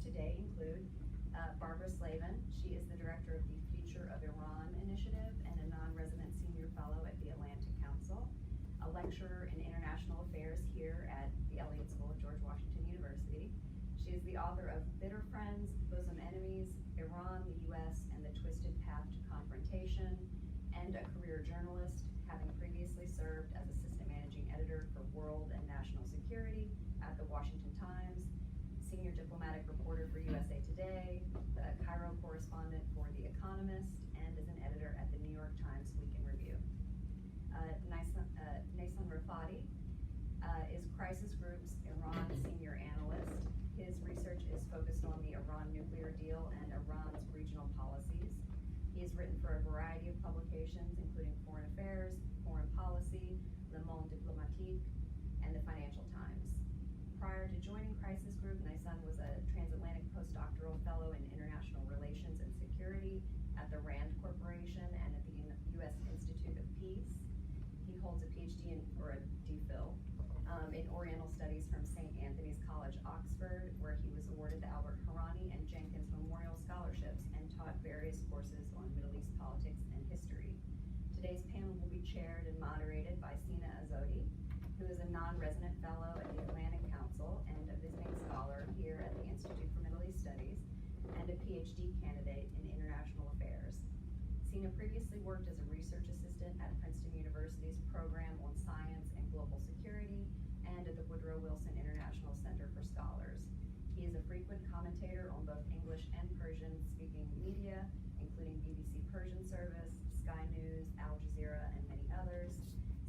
today include Barbara Slavin. She is the director of the Future of Iran Initiative and a non-resident senior fellow at the Atlantic Council, a lecturer in international affairs here at the Elliott School of George Washington University. She is the author of Bitter Friends, Bosom Enemies, Iran, the U.S., and the Twisted Path to Confrontation, and a career journalist, having previously served as assistant managing editor for World and National Security at the Washington Times, senior diplomatic reporter for USA Today, the Cairo correspondent for The Economist, and is an editor at the New York Times Week in Review. Naysan Rafati is Crisis Group's Iran senior analyst. His research is focused on the Iran nuclear deal and Iran's regional policies. He has written for a variety of publications, including Foreign Affairs, Foreign Policy, Le Monde Diplomatique, and the Financial Times. Prior to joining Crisis Group, Naysan was a transatlantic postdoctoral fellow in international relations and security at the RAND Corporation and at the U.S. Institute of Peace. He holds a PhD or a DPhil in Oriental Studies from St. Anthony's College, Oxford, where he was awarded the Albert Harani and Jenkins Memorial Scholarships and taught various courses on Middle East politics and history. Today's panel will be chaired and moderated by Sina Azodi, who is a non-resident fellow at the Atlantic Council and a visiting scholar here at the Institute for Middle East Studies, and a PhD candidate in international affairs. Sina previously worked as a research assistant at Princeton University's program on science and global security and at the Woodrow Wilson International Center for Scholars. He is a frequent commentator on both English and Persian-speaking media, including BBC Persian Service, Sky News, Al Jazeera, and many others.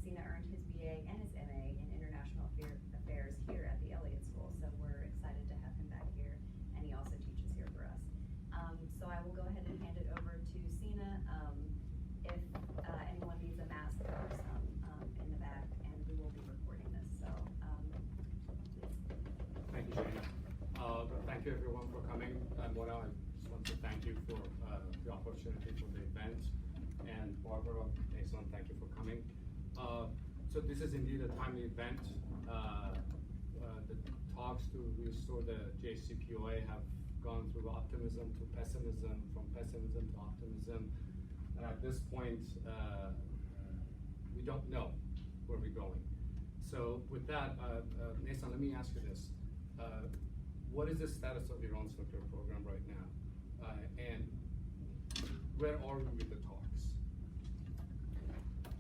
Sina earned his BA and his MA in International Affairs here at the Elliott School, so we're excited to have him back here, and he also teaches here for us. So I will go ahead and hand it over to Sina. If anyone needs a mask, there's some in the back, and we will be recording this, so please. Thank you, Jane. Thank you everyone for coming. Mona, I just want to thank you for the opportunity for the event. And Barbara, Naysan, thank you for coming. So this is indeed a timely event. The talks to restore the JCPOA have gone through optimism to pessimism, from pessimism to optimism. And at this point, we don't know where we're going. So with that, Naysan, let me ask you this. What is the status of Iran's nuclear program right now? And where are we with the talks?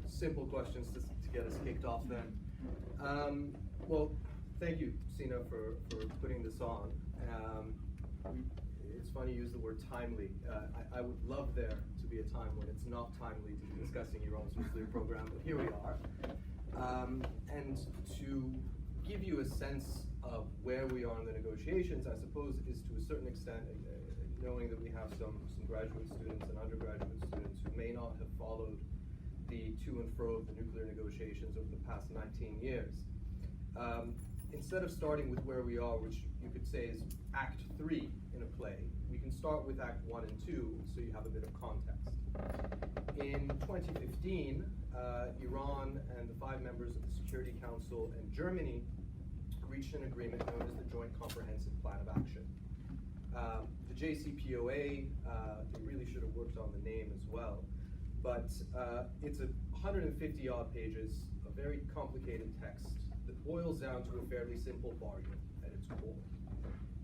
Simple questions to get us kicked off then. Well, thank you, Sina, for putting this on. It's funny you use the word timely. I would love there to be a time when it's not timely to be discussing Iran's nuclear program, but here we are. And to give you a sense of where we are in the negotiations, I suppose, is to a certain extent, knowing that we have some graduate students and undergraduate students who may not have followed the to and fro of the nuclear negotiations over the past 19 years. Instead of starting with where we are, which you could say is Act 3 in a play, we can start with Act 1 and 2, so you have a bit of context. In 2015, Iran and the 5 members of the Security Council and Germany reached an agreement known as the Joint Comprehensive Plan of Action. The JCPOA, they really should have worked on the name as well, but it's 150 odd pages, a very complicated text that boils down to a fairly simple bargain at its core.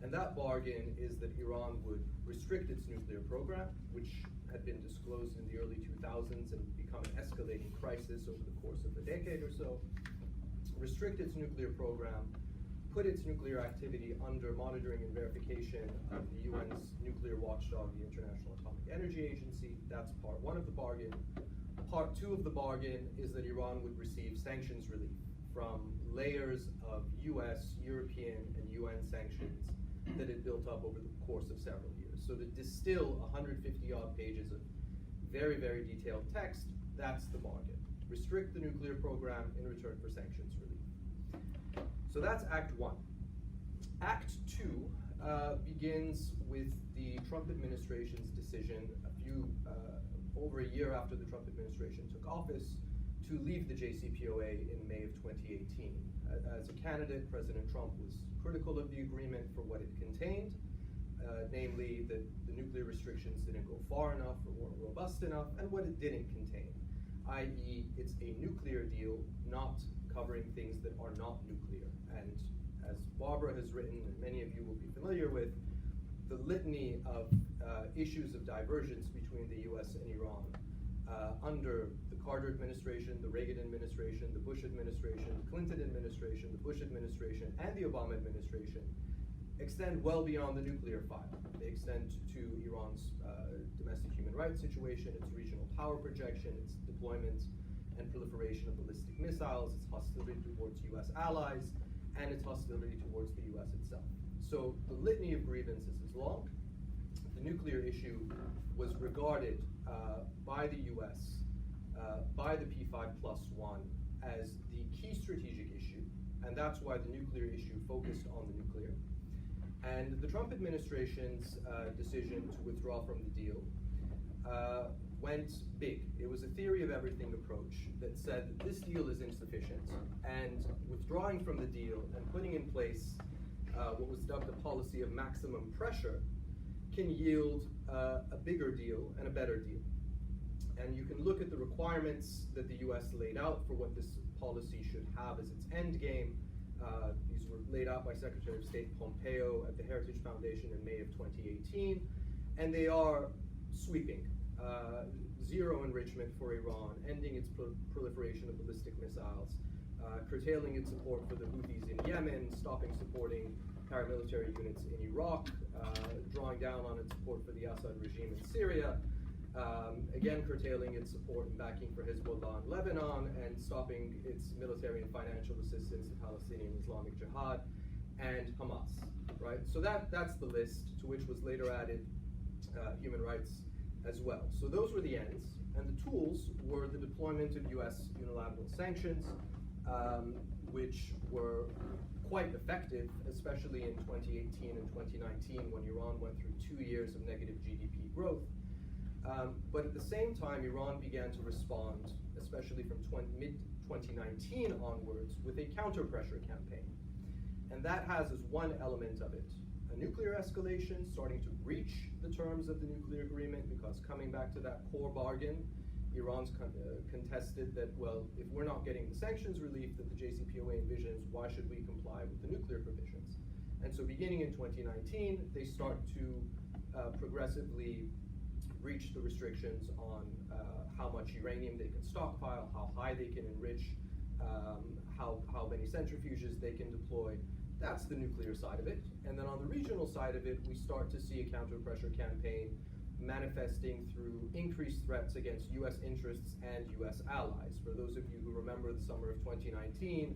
And that bargain is that Iran would restrict its nuclear program, which had been disclosed in the early 2000s and become an escalating crisis over the course of a decade or so, restrict its nuclear program, put its nuclear activity under monitoring and verification of the UN's nuclear watchdog, the International Atomic Energy Agency. That's part 1 of the bargain. Part 2 of the bargain is that Iran would receive sanctions relief from layers of US, European, and UN sanctions that it built up over the course of several years. So to distill 150 odd pages of very, very detailed text, that's the bargain. Restrict the nuclear program in return for sanctions relief. So that's Act 1. Act 2 begins with the Trump administration's decision over a year after the Trump administration took office to leave the JCPOA in May of 2018. As a candidate, President Trump was critical of the agreement for what it contained, namely that the nuclear restrictions didn't go far enough or weren't robust enough, and what it didn't contain, i.e. it's a nuclear deal not covering things that are not nuclear. And as Barbara has written, and many of you will be familiar with, the litany of issues of divergence between the US and Iran under the Carter administration, the Reagan administration, the Bush administration, the Clinton administration, the Bush administration, and the Obama administration extend well beyond the nuclear file. They extend to Iran's domestic human rights situation, its regional power projection, its deployment and proliferation of ballistic missiles, its hostility towards US allies, and its hostility towards the US itself. So the litany of grievances is long. The nuclear issue was regarded by the US, by the P5+1, as the key strategic issue, and that's why the nuclear issue focused on the nuclear. And the Trump administration's decision to withdraw from the deal went big. It was a theory of everything approach that said that this deal is insufficient, and withdrawing from the deal and putting in place what was dubbed a policy of maximum pressure can yield a bigger deal and a better deal. And you can look at the requirements that the US laid out for what this policy should have as its end game. These were laid out by Secretary of State Pompeo at the Heritage Foundation in May of 2018, and they are sweeping. Zero enrichment for Iran, ending its proliferation of ballistic missiles, curtailing its support for the Houthis in Yemen, stopping supporting paramilitary units in Iraq, drawing down on its support for the Assad regime in Syria, again curtailing its support and backing for Hezbollah in Lebanon, and stopping its military and financial assistance to Palestinian Islamic Jihad and Hamas, right? So that's the list, to which was later added human rights as well. So those were the ends, and the tools were the deployment of US unilateral sanctions, which were quite effective, especially in 2018 and 2019 when Iran went through 2 years of negative GDP growth. But at the same time, Iran began to respond, especially from mid-2019 onwards, with a counter-pressure campaign. And that has as one element of it a nuclear escalation, starting to breach the terms of the nuclear agreement, because coming back to that core bargain, Iran's contested that, well, if we're not getting the sanctions relief that the JCPOA envisions, why should we comply with the nuclear provisions? And so beginning in 2019, they start to progressively breach the restrictions on how much uranium they can stockpile, how high they can enrich, how many centrifuges they can deploy. That's the nuclear side of it. And then on the regional side of it, we start to see a counter-pressure campaign manifesting through increased threats against US interests and US allies. For those of you who remember the summer of 2019,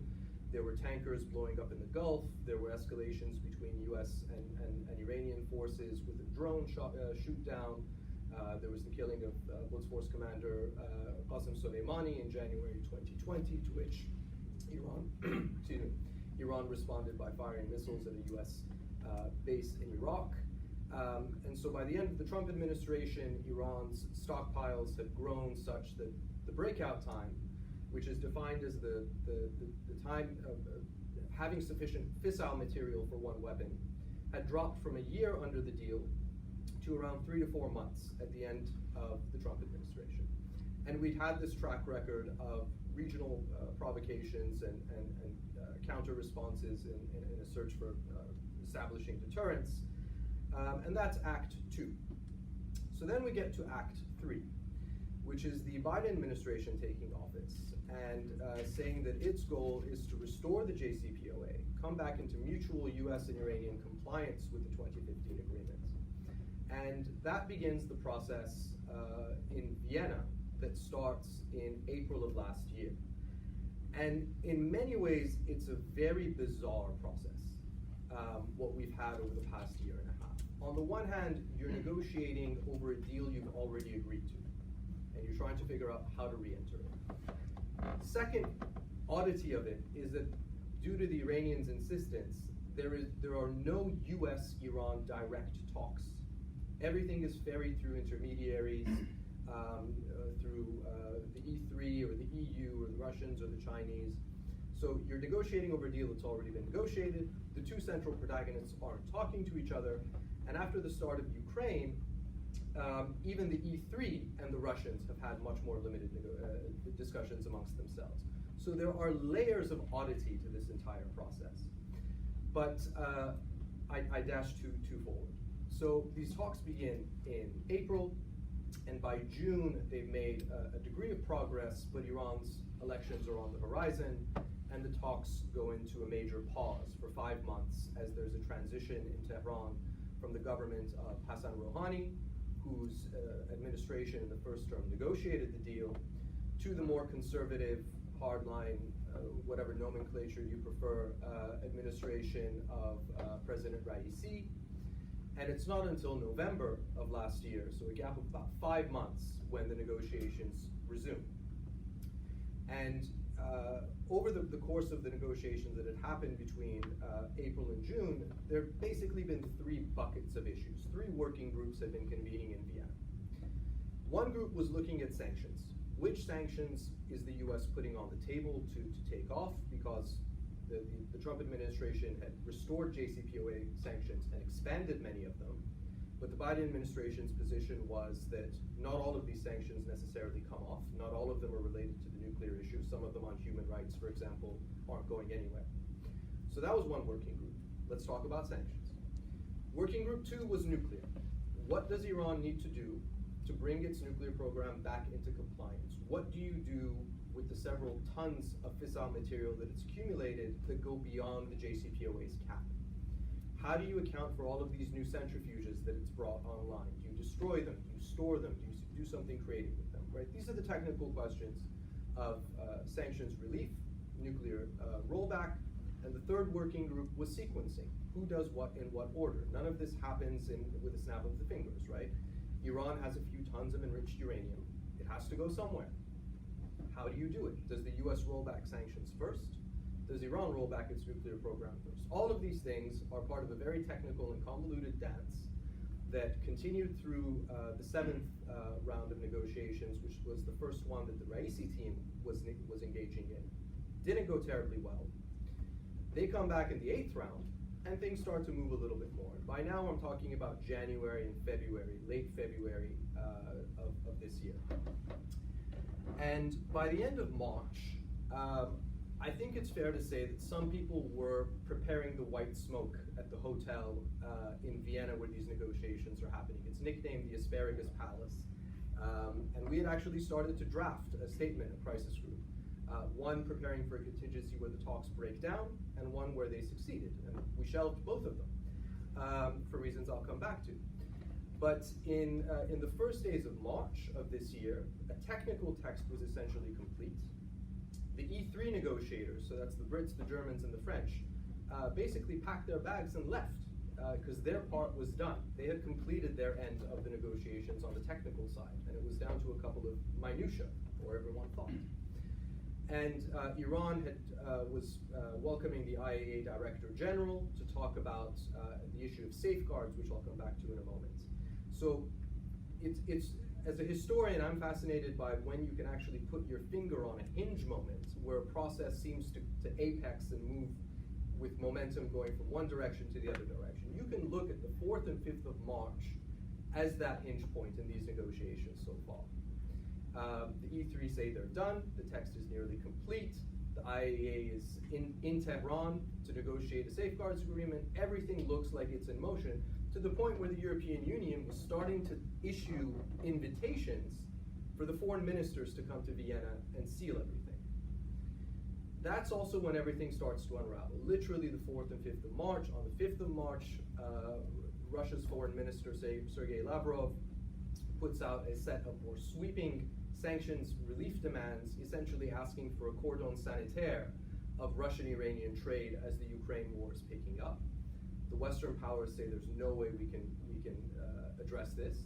there were tankers blowing up in the Gulf, there were escalations between US and Iranian forces with a drone shoot down. There was the killing of Quds Force Commander Qasem Soleimani in January 2020, to which Iran responded by firing missiles at a US base in Iraq. And so by the end of the Trump administration, Iran's stockpiles have grown such that the breakout time, which is defined as the time of having sufficient fissile material for one weapon, had dropped from a year under the deal to around 3 to 4 months at the end of the Trump administration. And we'd had this track record of regional provocations and counter responses in a search for establishing deterrence. And that's Act 2. So then we get to Act 3, which is the Biden administration taking office and saying that its goal is to restore the JCPOA, come back into mutual US and Iranian compliance with the 2015 agreement. And that begins the process in Vienna that starts in April of last year. And in many ways, it's a very bizarre process, what we've had over the past year and a half. On the one hand, you're negotiating over a deal you've already agreed to, and you're trying to figure out how to re-enter it. Second oddity of it is that due to the Iranians' insistence, there are no US-Iran direct talks. Everything is ferried through intermediaries, through the E3 or the EU or the Russians or the Chinese. So you're negotiating over a deal that's already been negotiated. The two central protagonists aren't talking to each other, And after the start of Ukraine, even the E3 and the Russians have had much more limited discussions amongst themselves. So there are layers of oddity to this entire process. But I dash two forward. So these talks begin in April, and by June they've made a degree of progress, but Iran's elections are on the horizon, and the talks go into a major pause for 5 months as there's a transition in Tehran from the government of Hassan Rouhani, whose administration in the first term negotiated the deal, to the more conservative, hardline, whatever nomenclature you prefer, administration of President Raisi. And it's not until November of last year, so a gap of about 5 months, when the negotiations resume. And over the course of the negotiations that had happened between April and June, there have basically been 3 buckets of issues. 3 working groups have been convening in Vienna. One group was looking at sanctions. Which sanctions is the US putting on the table to take off? Because the Trump administration had restored JCPOA sanctions and expanded many of them. But the Biden administration's position was that not all of these sanctions necessarily come off. Not all of them are related to the nuclear issue. Some of them on human rights, for example, aren't going anywhere. So that was one working group. Let's talk about sanctions. Working group 2 was nuclear. What does Iran need to do to bring its nuclear program back into compliance? What do you do with the several tons of fissile material that it's accumulated that go beyond the JCPOA's cap? How do you account for all of these new centrifuges that it's brought online? Do you destroy them? Do you store them? Do you do something creative with them? Right? These are the technical questions of sanctions relief, nuclear rollback, and the third working group was sequencing. Who does what in what order? None of this happens with a snap of the fingers, right? Iran has a few tons of enriched uranium. It has to go somewhere. How do you do it? Does the US roll back sanctions first? Does Iran roll back its nuclear program first? All of these things are part of a very technical and convoluted dance that continued through the 7th round of negotiations, which was the first one that the Raisi team was engaging in. Didn't go terribly well. They come back in the 8th round, and things start to move a little bit more. By now, I'm talking about January and February, late February of this year. And by the end of March, I think it's fair to say that some people were preparing the white smoke at the hotel in Vienna where these negotiations are happening. It's nicknamed the Asparagus Palace. And we had actually started to draft a statement, a crisis group. One preparing for a contingency where the talks break down, and one where they succeeded. And we shelved both of them for reasons I'll come back to. But in the first days of March of this year, a technical text was essentially complete. The E3 negotiators, so that's the Brits, the Germans, and the French, basically packed their bags and left because their part was done. They had completed their end of the negotiations on the technical side, and it was down to a couple of minutiae, or everyone thought. And Iran was welcoming the IAEA Director General to talk about the issue of safeguards, which I'll come back to in a moment. So it's as a historian, I'm fascinated by when you can actually put your finger on a hinge moment where a process seems to apex and move with momentum going from one direction to the other direction. You can look at the 4th and 5th of March as that hinge point in these negotiations so far. The E3 say they're done, the text is nearly complete, the IAEA is in Tehran to negotiate a safeguards agreement, everything looks like it's in motion, to the point where the European Union was starting to issue invitations for the foreign ministers to come to Vienna and seal everything. That's also when everything starts to unravel. Literally the 4th and 5th of March. On the 5th of March, Russia's foreign minister, Sergei Lavrov, puts out a set of more sweeping sanctions relief demands, essentially asking for a cordon sanitaire of Russian-Iranian trade as the Ukraine war is picking up. The Western powers say there's no way we can address this.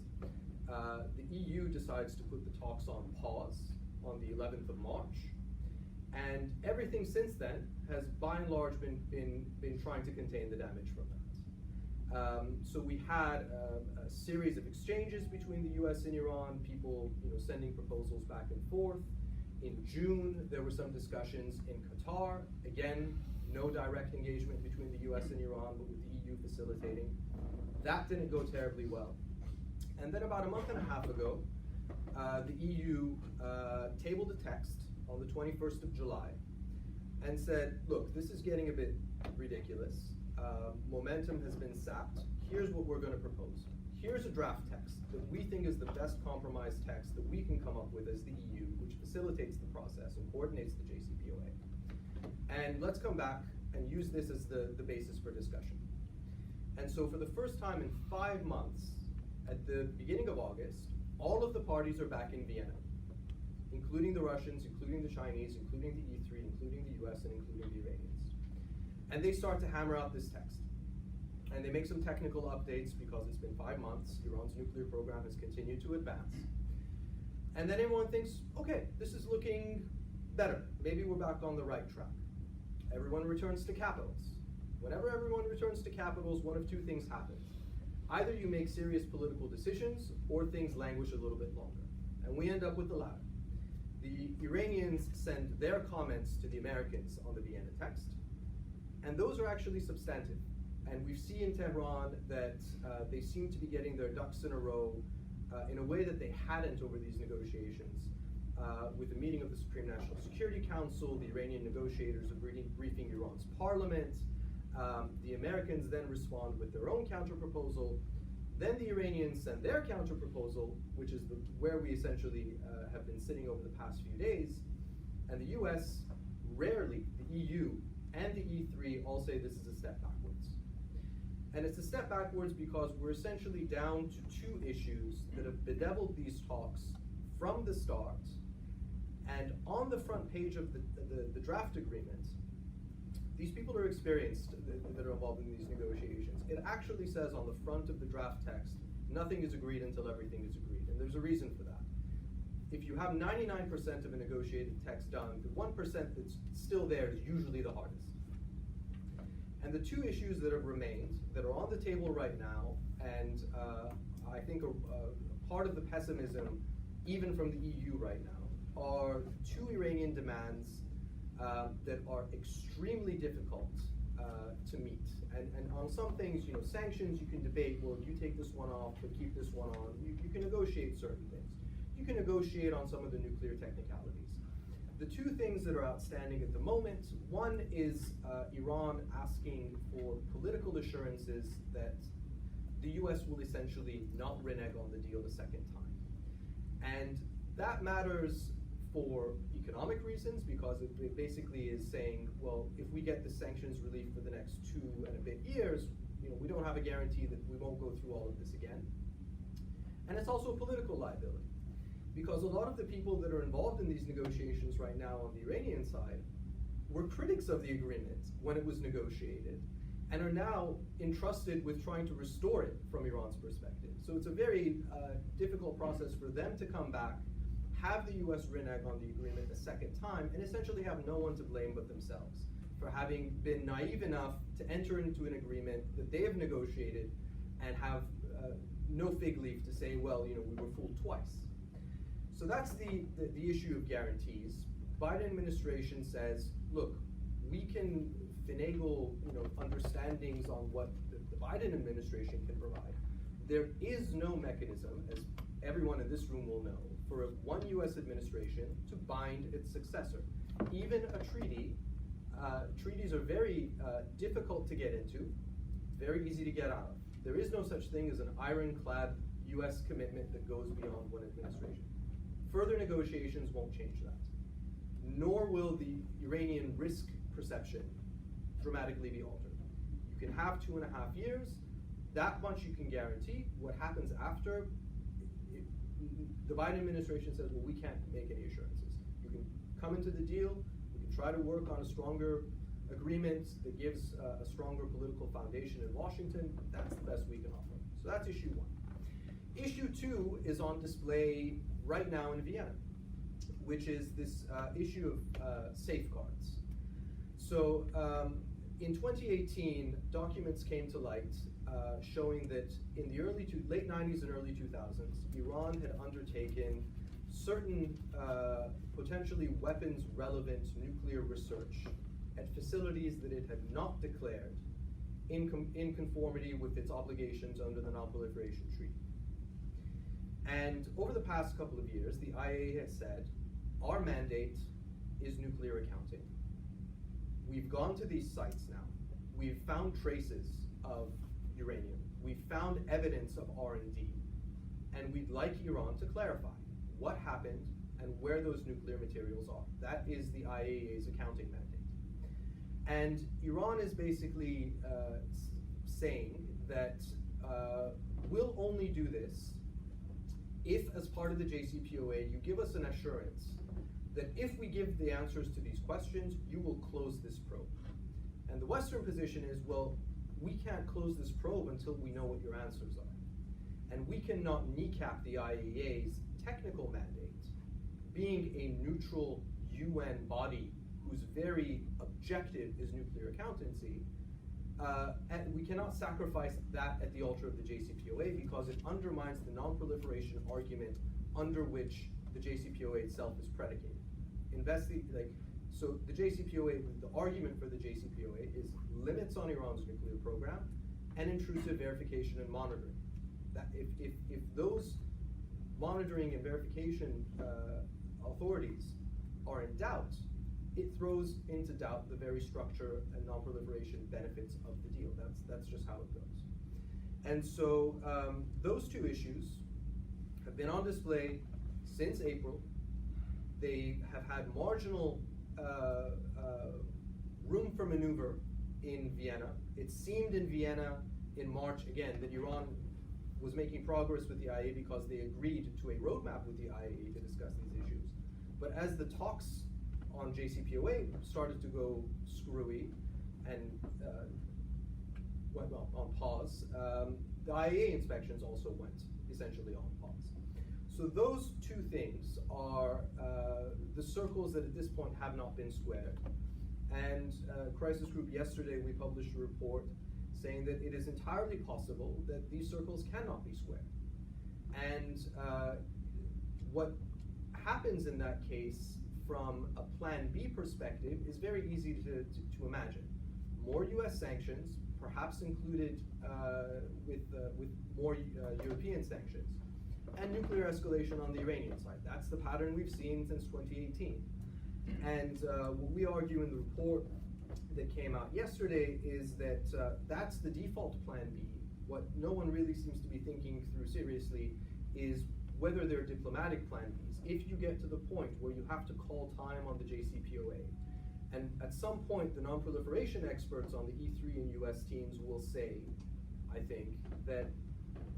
The EU decides to put the talks on pause on the 11th of March, and everything since then has, by and large, been trying to contain the damage from that. So we had a series of exchanges between the U.S. and Iran, people sending proposals back and forth. In June, there were some discussions in Qatar. Again, no direct engagement between the U.S. and Iran, but with the EU facilitating. That didn't go terribly well. And then about a month and a half ago, the EU tabled a text on the 21st of July and said, look, this is getting a bit ridiculous. Momentum has been sapped. Here's what we're going to propose. Here's a draft text that we think is the best compromise text that we can come up with as the EU, which facilitates the process and coordinates the JCPOA. And let's come back and use this as the basis for discussion. And so for the first time in 5 months, at the beginning of August, all of the parties are back in Vienna, including the Russians, including the Chinese, including the E3, including the US, and including the Iranians. And they start to hammer out this text. And they make some technical updates because it's been 5 months. Iran's nuclear program has continued to advance. And then everyone thinks, okay, this is looking better. Maybe we're back on the right track. Everyone returns to capitals. Whenever everyone returns to capitals, one of two things happens. Either you make serious political decisions or things languish a little bit longer. And we end up with the latter. The Iranians send their comments to the Americans on the Vienna text, and those are actually substantive. And we see in Tehran that they seem to be getting their ducks in a row in a way that they hadn't over these negotiations. With the meeting of the Supreme National Security Council, the Iranian negotiators are briefing Iran's parliament. The Americans then respond with their own counterproposal. Then the Iranians send their counterproposal, which is where we essentially have been sitting over the past few days. And the US, rarely, the EU and the E3 all say this is a step backwards. And it's a step backwards because we're essentially down to two issues that have bedeviled these talks from the start. And on the front page of the draft agreement, these people are experienced that are involved in these negotiations. It actually says on the front of the draft text, nothing is agreed until everything is agreed. And there's a reason for that. If you have 99% of a negotiated text done, the 1% that's still there is usually the hardest. And the two issues that have remained, that are on the table right now, and I think are part of the pessimism, even from the EU right now, are two Iranian demands that are extremely difficult to meet. And on some things, sanctions, you can debate, well, you take this one off, but keep this one on. You can negotiate certain things. You can negotiate on some of the nuclear technicalities. The two things that are outstanding at the moment, one is Iran asking for political assurances that the US will essentially not renege on the deal the second time. And that matters for economic reasons, because it basically is saying, well, if we get the sanctions relief for the next 2 and a bit years, we don't have a guarantee that we won't go through all of this again. And it's also a political liability, because a lot of the people that are involved in these negotiations right now on the Iranian side were critics of the agreement when it was negotiated, and are now entrusted with trying to restore it from Iran's perspective. So it's a very difficult process for them to come back, have the US renege on the agreement a second time, and essentially have no one to blame but themselves for having been naive enough to enter into an agreement that they have negotiated and have no fig leaf to say, well, we were fooled twice. So that's the issue of guarantees. Biden administration says, look, we can finagle understandings on what the Biden administration can provide. There is no mechanism, as everyone in this room will know, for one US administration to bind its successor. Even a treaty, treaties are very difficult to get into, very easy to get out of. There is no such thing as an ironclad US commitment that goes beyond one administration. Further negotiations won't change that. Nor will the Iranian risk perception dramatically be altered. You can have 2.5 years, that much you can guarantee. What happens after, the Biden administration says, well, we can't make any assurances. You can come into the deal, we can try to work on a stronger agreement that gives a stronger political foundation in Washington. That's the best we can offer. So that's issue one. Issue two is on display right now in Vienna, which is this issue of safeguards. So in 2018, documents came to light showing that in the late 90s and early 2000s, Iran had undertaken certain potentially weapons-relevant nuclear research at facilities that it had not declared in conformity with its obligations under the Non-Proliferation Treaty. And over the past couple of years, the IAEA has said, our mandate is nuclear accounting. We've gone to these sites now. We've found traces of uranium. We've found evidence of R&D. And we'd like Iran to clarify what happened and where those nuclear materials are. That is the IAEA's accounting mandate. And Iran is basically saying that we'll only do this if, as part of the JCPOA, you give us an assurance that if we give the answers to these questions, you will close this probe. And the Western position is, well, we can't close this probe until we know what your answers are. And we cannot kneecap the IAEA's technical mandate, being a neutral UN body whose very objective is nuclear accountancy, and we cannot sacrifice that at the altar of the JCPOA because it undermines the non-proliferation argument under which the JCPOA itself is predicated. So the JCPOA, the argument for the JCPOA is limits on Iran's nuclear program and intrusive verification and monitoring. That if those monitoring and verification authorities are in doubt, it throws into doubt the very structure and non-proliferation benefits of the deal. That's just how it goes. And so those two issues have been on display since April. They have had marginal room for maneuver in Vienna. It seemed in Vienna in March, again, that Iran was making progress with the IAEA because they agreed to a roadmap with the IAEA to discuss these issues. But as the talks on JCPOA started to go screwy and went on pause, the IAEA inspections also went essentially on pause. So those two things are the circles that at this point have not been squared. And Crisis Group yesterday, we published a report saying that it is entirely possible that these circles cannot be squared. And what happens in that case from a Plan B perspective is very easy to imagine. More US sanctions, perhaps included with more European sanctions, and nuclear escalation on the Iranian side. That's the pattern we've seen since 2018. And what we argue in the report that came out yesterday is that that's the default Plan B. What no one really seems to be thinking through seriously is whether there are diplomatic Plan Bs. If you get to the point where you have to call time on the JCPOA, and at some point the non-proliferation experts on the E3 and US teams will say, I think, that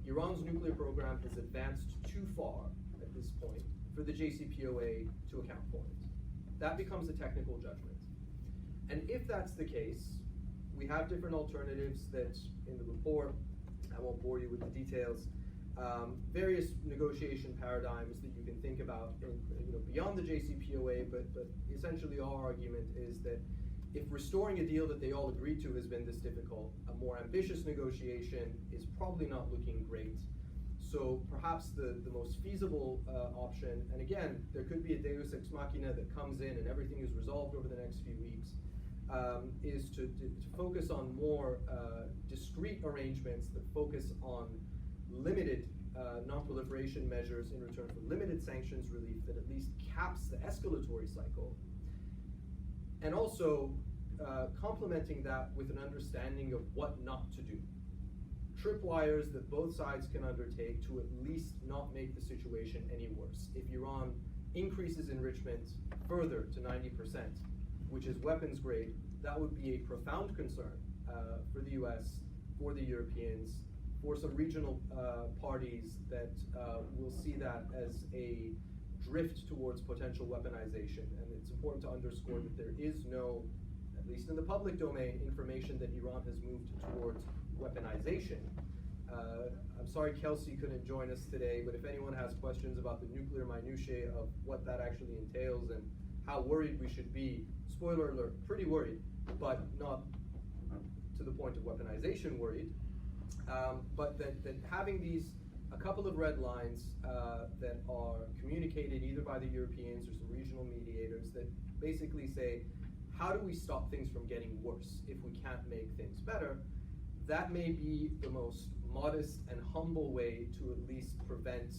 Iran's nuclear program has advanced too far at this point for the JCPOA to account for it. That becomes a technical judgment. And if that's the case, we have different alternatives that in the report, I won't bore you with the details, various negotiation paradigms that you can think about beyond the JCPOA, but essentially our argument is that if restoring a deal that they all agreed to has been this difficult, a more ambitious negotiation is probably not looking great. So perhaps the most feasible option, and again, there could be a deus ex machina that comes in and everything is resolved over the next few weeks, is to focus on more discrete arrangements that focus on limited non-proliferation measures in return for limited sanctions relief that at least caps the escalatory cycle. And also complementing that with an understanding of what not to do. Tripwires that both sides can undertake to at least not make the situation any worse. If Iran increases enrichment further to 90%, which is weapons grade, that would be a profound concern for the US, for the Europeans, for some regional parties that will see that as a drift towards potential weaponization. And it's important to underscore that there is no, at least in the public domain, information that Iran has moved towards weaponization. I'm sorry Kelsey couldn't join us today, but if anyone has questions about the nuclear minutiae of what that actually entails and how worried we should be, spoiler alert, pretty worried, but not to the point of weaponization worried. But that having a couple of red lines that are communicated either by the Europeans or some regional mediators that basically say, how do we stop things from getting worse if we can't make things better? that may be the most modest and humble way to at least prevent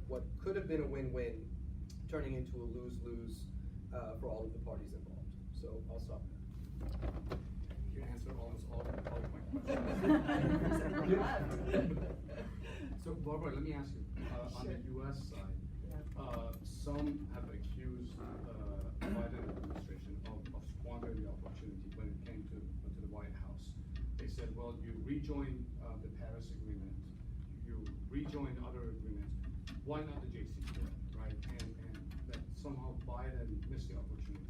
what could have been a win-win turning into a lose-lose for all of the parties involved. So I'll stop there. You answered almost all of my Left. So Barbara, let me ask you, on the US side, some have accused the Biden administration of squandering the opportunity when it came to the White House. They said, well, you rejoined the Paris Agreement, you rejoined other agreements, why not the JCPOA, right? And that somehow Biden missed the opportunity.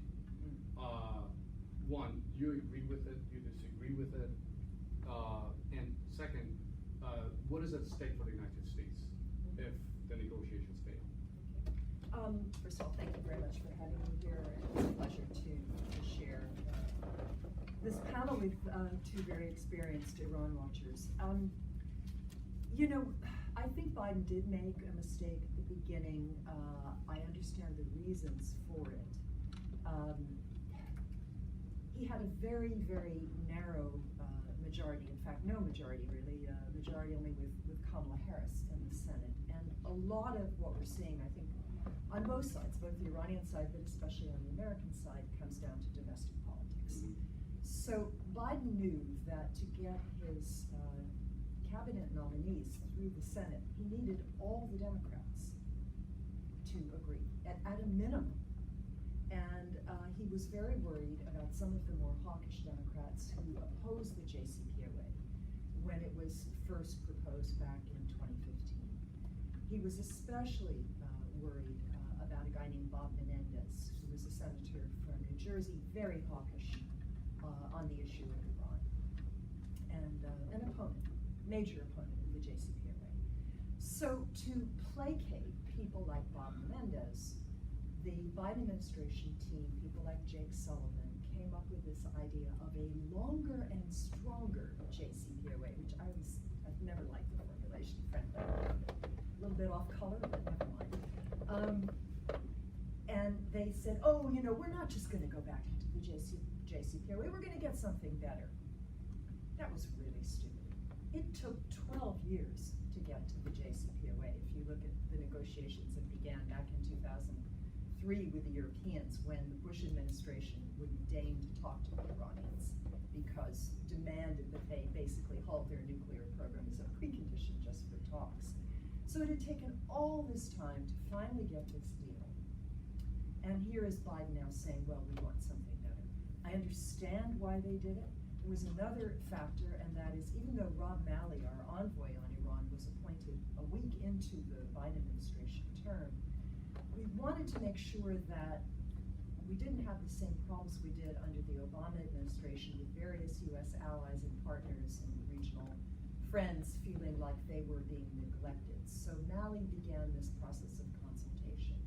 One, do you agree with it? Do you disagree with it? And second, what is at stake for the United States if the negotiations fail? First of all, thank you very much for having me here. It's a pleasure to share this panel with two very experienced Iran watchers. You know, I think Biden did make a mistake at the beginning. I understand the reasons for it. He had a very, very narrow majority, in fact, no majority really, majority only with Kamala Harris in the Senate. And a lot of what we're seeing, I think, on both sides, both the Iranian side, but especially on the American side, comes down to domestic politics. So Biden knew that to get his cabinet nominees through the Senate, he needed all the Democrats to agree, at a minimum. And he was very worried about some of the more hawkish Democrats who opposed the JCPOA when it was first proposed back in 2015. He was especially worried about a guy named Bob Menendez, who was a senator from New Jersey, very hawkish on the issue of Iran, and an opponent, major opponent of the JCPOA. So to placate people like Bob Menendez, the Biden administration team, people like Jake Sullivan, came up with this idea of a longer and stronger JCPOA, which I've never liked the formulation, frankly. A little bit off color, but never mind. And they said, oh, you know, we're not just going to go back into the JCPOA, we're going to get something better. That was really stupid. It took 12 years to get to the JCPOA. If you look at the negotiations that began back in 2003 with the Europeans, when the Bush administration wouldn't deign to talk to the Iranians because demanded that they basically halt their nuclear program as a precondition just for talks. So it had taken all this time to finally get this deal. And here is Biden now saying, well, we want something better. I understand why they did it. There was another factor, and that is even though Rob Malley, our envoy on Iran, was appointed a week into the Biden administration term, we wanted to make sure that we didn't have the same problems we did under the Obama administration with various US allies and partners and regional friends feeling like they were being neglected. So Malley began this process of consultation,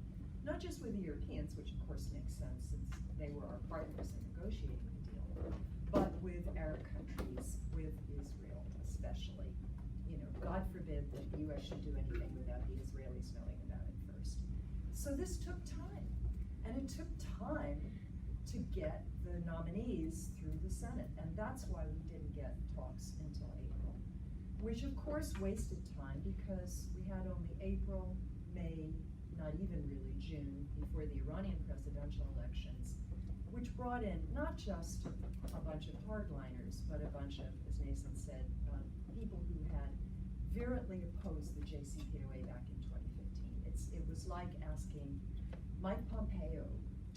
not just with the Europeans, which of course makes sense since they were our partners in negotiating the deal, but with Arab countries, with Israel especially. You know, God forbid that the US should do anything without the Israelis knowing about it first. So this took time, and it took time to get the nominees through the Senate, and that's why we didn't get talks until April, which of course wasted time because we had only April, May, not even really June, before the Iranian presidential elections, which brought in not just a bunch of hardliners, but a bunch of, as Naysan said, people who had virulently opposed the JCPOA back in 2015. It was like asking Mike Pompeo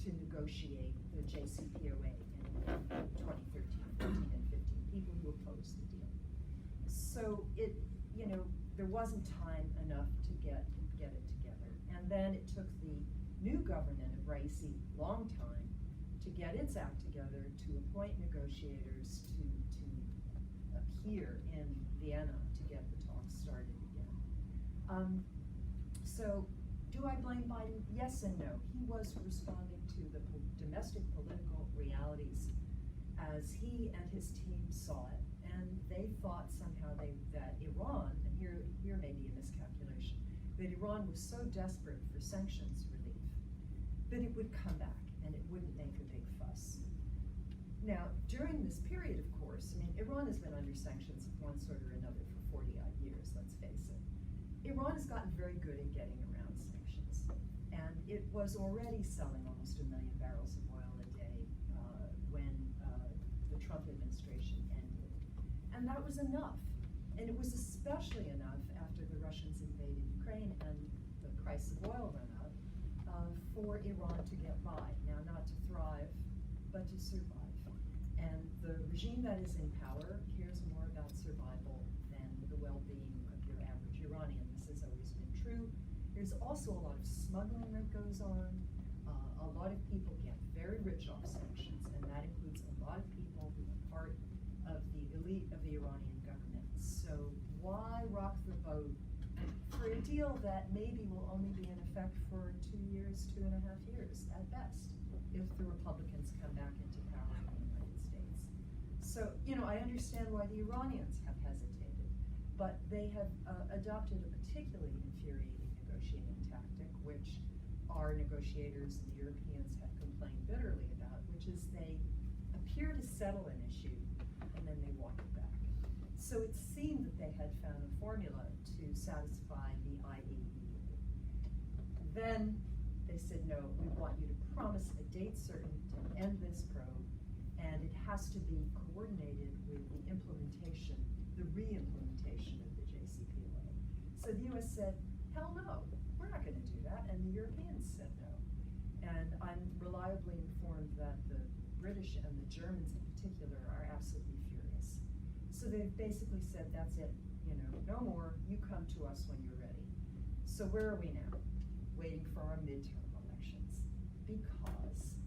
to negotiate the JCPOA in 2013, 14, and 15, people who opposed the deal. So it, you know, there wasn't time enough to get it together. And then it took the new government of Raisi a long time to get its act together, to appoint negotiators, to appear in Vienna to get the talks started again. So do I blame Biden? Yes and no. He was responding to the domestic political realities as he and his team saw it, and they thought somehow that Iran, and here may be a miscalculation, that Iran was so desperate for sanctions relief that it would come back and it wouldn't make a big fuss. Now, during this period, of course, I mean, Iran has been under sanctions of one sort or another for 40-odd years, let's face it. Iran has gotten very good at getting around sanctions, and it was already selling almost 1 million barrels of oil a day when the Trump administration ended. And that was enough. And it was especially enough after the Russians invaded Ukraine and the price of oil went up for Iran to get by. Now, not to thrive, but to survive. And the regime that is in power cares more about survival than the well-being of your average Iranian. This has always been true. There's also a lot of smuggling that goes on. A lot of people get very rich off sanctions, and that includes a lot of people who are part of the elite of the Iranian government. So why rock the boat for a deal that maybe will only be in effect for 2 years, 2.5 years at best, if the Republicans come back into power in the United States? So, I understand why the Iranians have hesitated, but they have adopted a particularly infuriating negotiating tactic, which our negotiators and the Europeans have complained bitterly about, which is they appear to settle an issue and then they walk it back. So it seemed that they had found a formula to satisfy the IAEA. Then they said, no, we want you to promise a date certain to end this probe, and it has to be coordinated with the implementation, the re-implementation of the JCPOA. So the US said, hell no, we're not going to do that, and the Europeans said no. And I'm reliably informed that the British and the Germans in particular are absolutely furious. So they've basically said, that's it, no more, you come to us when you're ready. So where are we now? Waiting for our midterm elections. Because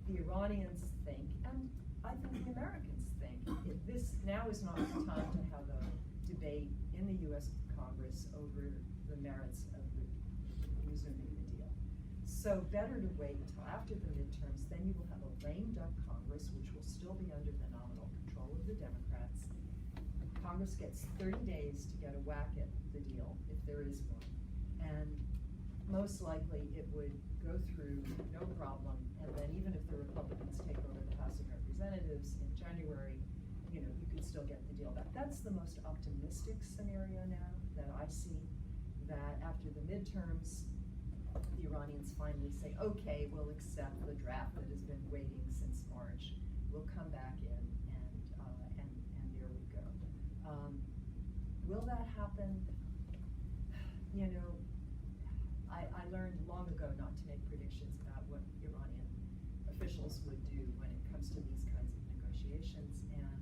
the Iranians think, and I think the Americans think, this now is not the time to have a debate in the US Congress over the merits of resuming the deal. So better to wait until after the midterms, then you will have a lame duck Congress, which will still be under the nominal control of the Democrats. Congress gets 30 days to get a whack at the deal, if there is one. And most likely it would go through no problem, and then even if the Republicans take over the House of Representatives in January, you could still get the deal back. That's the most optimistic scenario now that I see, that after the midterms, the Iranians finally say, okay, we'll accept the draft that has been waiting since March. We'll come back in, and there we go. Will that happen? I learned long ago not to make predictions about what Iranian officials would do when it comes to these kinds of negotiations, and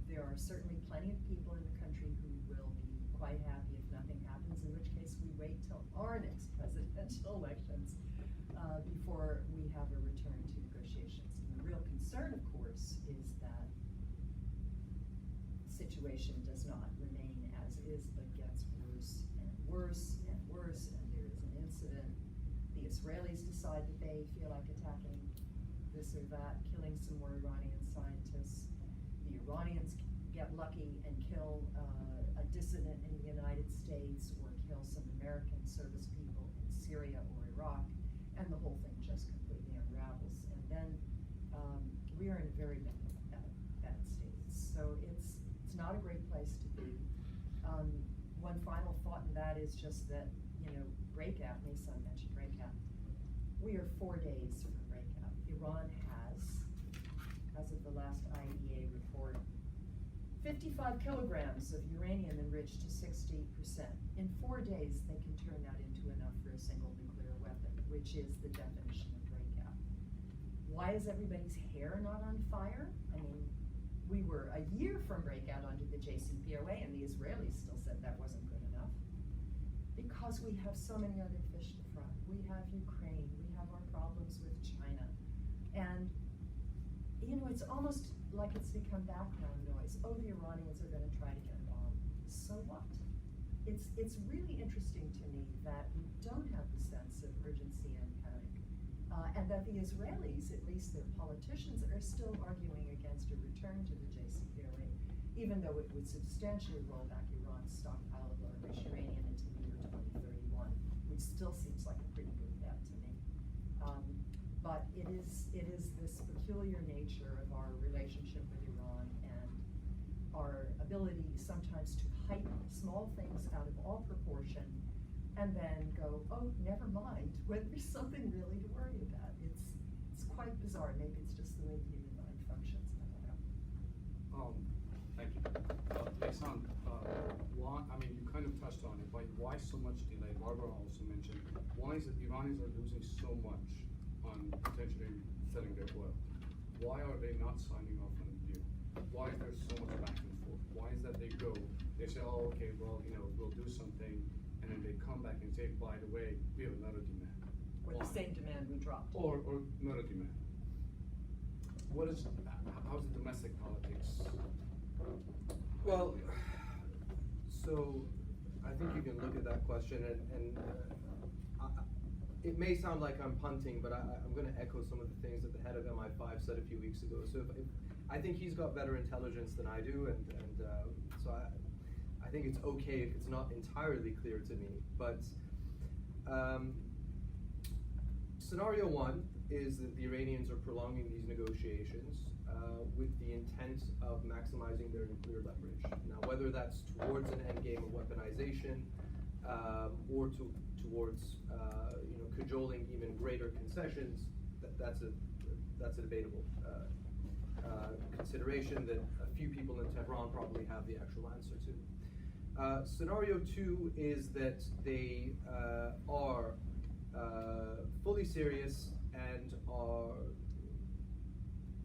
there are certainly plenty of people in the country who will be quite happy if nothing happens, in which case we wait till our next presidential elections before we have a return to negotiations. And the real concern, of course, is that the situation does not remain as is, but gets worse and worse and worse, and there is an incident. The Israelis decide that they feel like attacking this or that, killing some more Iranian scientists. The Iranians get lucky and kill a dissident in the United States, or kill some American service people in Syria or Iraq, and the whole thing just completely unravels. And then we are in a very bad state. So it's not a great place to be. One final thought, and that is just that, breakout, Naysan mentioned breakout. We are 4 days from breakout. Iran has, as of the last IAEA report, 55 kilograms of uranium enriched to 60%. In 4 days, they can turn that into enough for a single nuclear weapon, which is the definition of breakout. Why is everybody's hair not on fire? I mean, we were a year from breakout under the JCPOA, and the Israelis still said that wasn't good enough. Because we have so many other fish to fry. We have Ukraine, we have our problems with China. And, it's almost like it's become background noise. Oh, the Iranians are going to try to get a bomb. So what? It's really interesting to me that we don't have the sense of urgency and panic. And that the Israelis, at least their politicians, are still arguing against a return to the JCPOA, even though it would substantially roll back Iran's stockpile of low-enriched uranium into the year 2031, which still seems like a pretty good bet to me. But it is this peculiar nature of our relationship with Iran and our ability sometimes to hype small things out of all proportion and then go, oh, never mind, when there's something really to worry about. It's quite bizarre. Maybe it's just the way the human mind functions. I don't know. Thank you. Naysan, you kind of touched on it, but why so much delay? Barbara also mentioned, why is it Iranians are losing so much on potentially selling their oil? Why are they not signing off on a deal? Why is there so much back and forth? Why is that they say, oh, okay, well, we'll do something, and then they come back and say, by the way, we have another demand. Or the same demand we dropped. Or another demand. How's the domestic politics? Well, so I think you can look at that question and it may sound like I'm punting, but I'm going to echo some of the things that the head of MI5 said a few weeks ago. So I think he's got better intelligence than I do, and so I think it's okay if it's not entirely clear to me. But scenario one is that the Iranians are prolonging these negotiations with the intent of maximizing their nuclear leverage. Now, whether that's towards an end game of weaponization or towards cajoling even greater concessions, that's a debatable consideration that a few people in Tehran probably have the actual answer to. Scenario two is that they are fully serious and are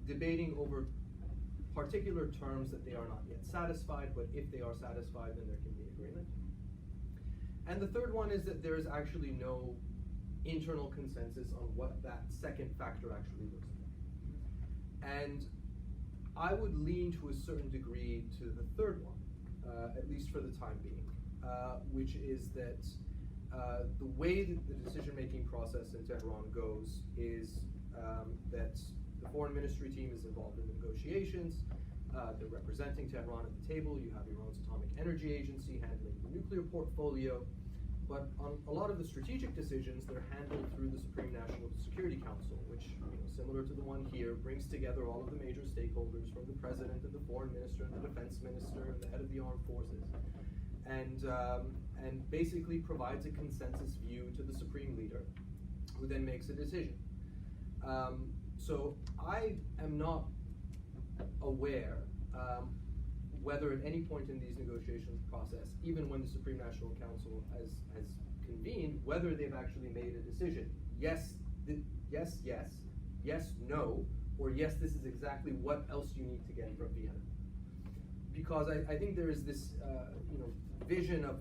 debating over particular terms that they are not yet satisfied, but if they are satisfied, then there can be agreement. And the third one is that there is actually no internal consensus on what that second factor actually looks like. And I would lean to a certain degree to the third one, at least for the time being, which is that the way that the decision-making process in Tehran goes is that the foreign ministry team is involved in the negotiations. They're representing Tehran at the table. You have Iran's Atomic Energy Agency handling the nuclear portfolio. But on a lot of the strategic decisions, they're handled through the Supreme National Security Council, which, similar to the one here, brings together all of the major stakeholders, from the president and the foreign minister and the defense minister and the head of the armed forces, and basically provides a consensus view to the supreme leader, who then makes a decision. So I am not aware whether at any point in these negotiations process, even when the Supreme National Council has convened, whether they've actually made a decision. Yes, no, or yes, this is exactly what else you need to get from Vienna. Because I think there is this vision of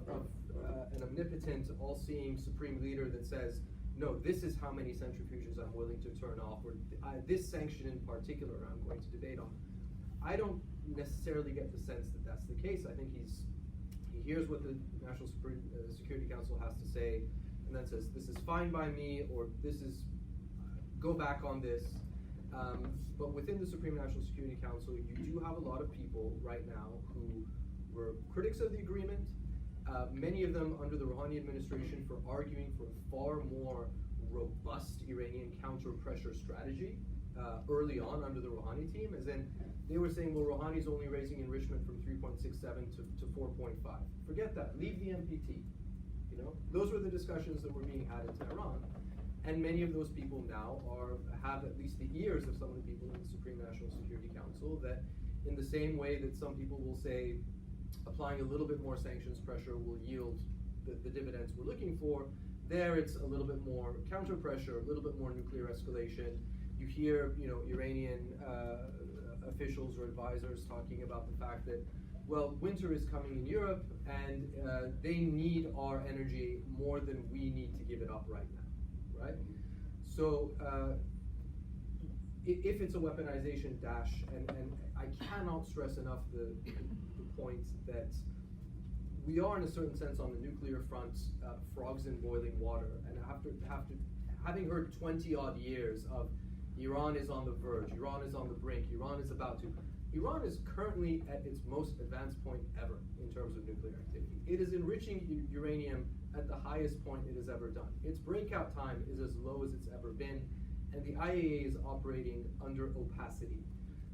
an omnipotent, all-seeing supreme leader that says, no, this is how many centrifuges I'm willing to turn off, or this sanction in particular I'm going to debate on. I don't necessarily get the sense that that's the case. I think he hears what the National Security Council has to say, and then says, this is fine by me, or this is, go back on this. But within the Supreme National Security Council, you do have a lot of people right now who were critics of the agreement, many of them under the Rouhani administration for arguing for a far more robust Iranian counter-pressure strategy early on under the Rouhani team, as in they were saying, well, Rouhani's only raising enrichment from 3.67 to 4.5. Forget that, leave the NPT. Those were the discussions that were being had in Tehran. And many of those people now have at least the ears of some of the people in the Supreme National Security Council, that in the same way that some people will say applying a little bit more sanctions pressure will yield the dividends we're looking for, there it's a little bit more counter pressure, a little bit more nuclear escalation. You hear Iranian officials or advisors talking about the fact that, well, winter is coming in Europe and they need our energy more than we need to give it up right now, right? So if it's a weaponization dash, and I cannot stress enough the point that we are in a certain sense on the nuclear front frogs in boiling water, and having heard 20 odd years of Iran is on the verge, Iran is on the brink, Iran is about to. Iran is currently at its most advanced point ever in terms of nuclear activity. It is enriching uranium at the highest point it has ever done. Its breakout time is as low as it's ever been. and the IAEA is operating under opacity.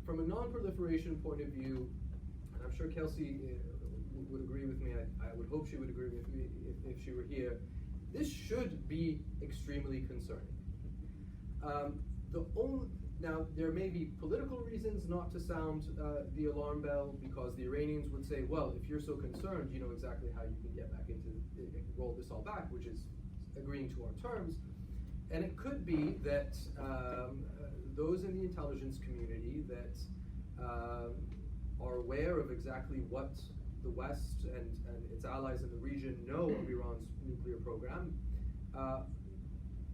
From a non-proliferation point of view, and I'm sure Kelsey would agree with me, I would hope she would agree with me if she were here, this should be extremely concerning. Now, there may be political reasons not to sound the alarm bell, because the Iranians would say, well, if you're so concerned, you know exactly how you can get back into, roll this all back, which is agreeing to our terms. And it could be that those in the intelligence community that are aware of exactly what the West and its allies in the region know of Iran's nuclear program,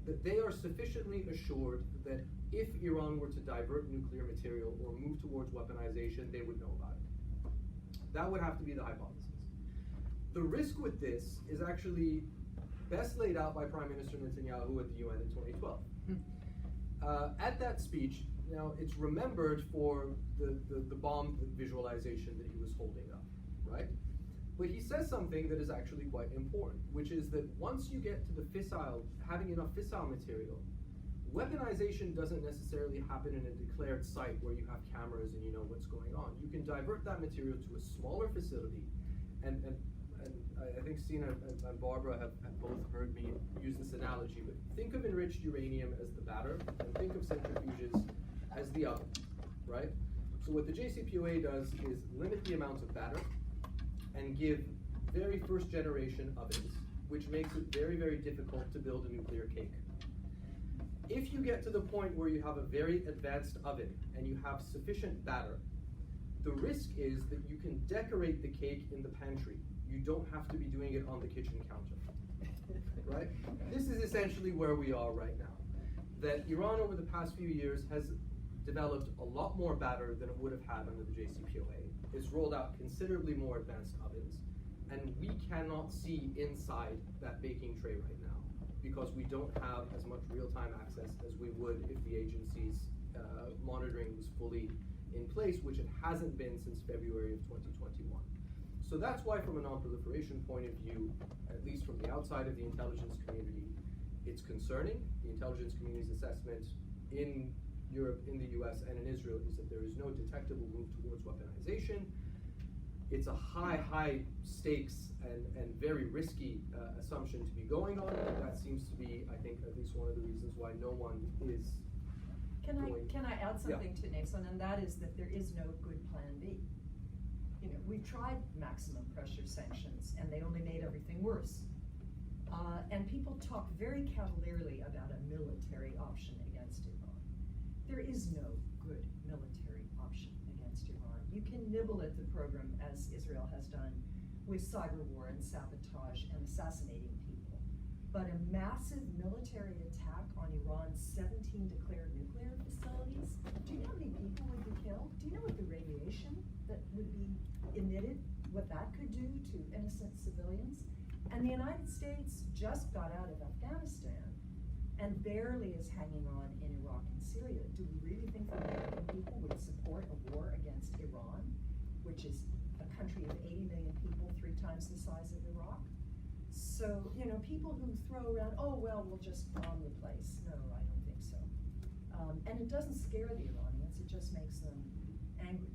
that they are sufficiently assured that if Iran were to divert nuclear material or move towards weaponization, they would know about it. That would have to be the hypothesis. The risk with this is actually best laid out by Prime Minister Netanyahu at the UN in 2012. At that speech, now it's remembered for the bomb visualization that he was holding up, right? But he says something that is actually quite important, which is that once you get to the fissile, having enough fissile material, weaponization doesn't necessarily happen in a declared site where you have cameras and you know what's going on. You can divert that material to a smaller facility, and I think Sina and Barbara have both heard me use this analogy, but think of enriched uranium as the batter, and think of centrifuges as the oven, right? So what the JCPOA does is limit the amount of batter and give very first generation ovens, which makes it very, very difficult to build a nuclear cake. If you get to the point where you have a very advanced oven and you have sufficient batter, the risk is that you can decorate the cake in the pantry. You don't have to be doing it on the kitchen counter, right? This is essentially where we are right now. That Iran over the past few years has developed a lot more batter than it would have had under the JCPOA. It's rolled out considerably more advanced ovens, and we cannot see inside that baking tray right now because we don't have as much real-time access as we would if the agency's monitoring was fully in place, which it hasn't been since February of 2021. So that's why, from a non-proliferation point of view, at least from the outside of the intelligence community, it's concerning. The intelligence community's assessment in Europe, in the US, and in Israel is that there is no detectable move towards weaponization. It's a high stakes and very risky assumption to be going on, and that seems to be, I think, at least one of the reasons why no one is Can I add something to Naysan, and that is that there is no good plan B. You know, we tried maximum pressure sanctions, and they only made everything worse. And people talk very cavalierly about a military option against Iran. There is no good military option against Iran. You can nibble at the program, as Israel has done, with cyber war and sabotage and assassinating people. But a massive military attack on Iran's 17 declared nuclear facilities, do you know how many people would be killed? Do you know what the radiation that would be emitted, what that could do to innocent civilians? And the United States just got out of Afghanistan and barely is hanging on in Iraq and Syria. Do we really think the American people would support a war against Iran, which is a country of 80 million people, 3 times the size of Iraq? So, you know, people who throw around, oh, well, we'll just bomb the place. No, I don't think so. And it doesn't scare the Iranians, it just makes them angry.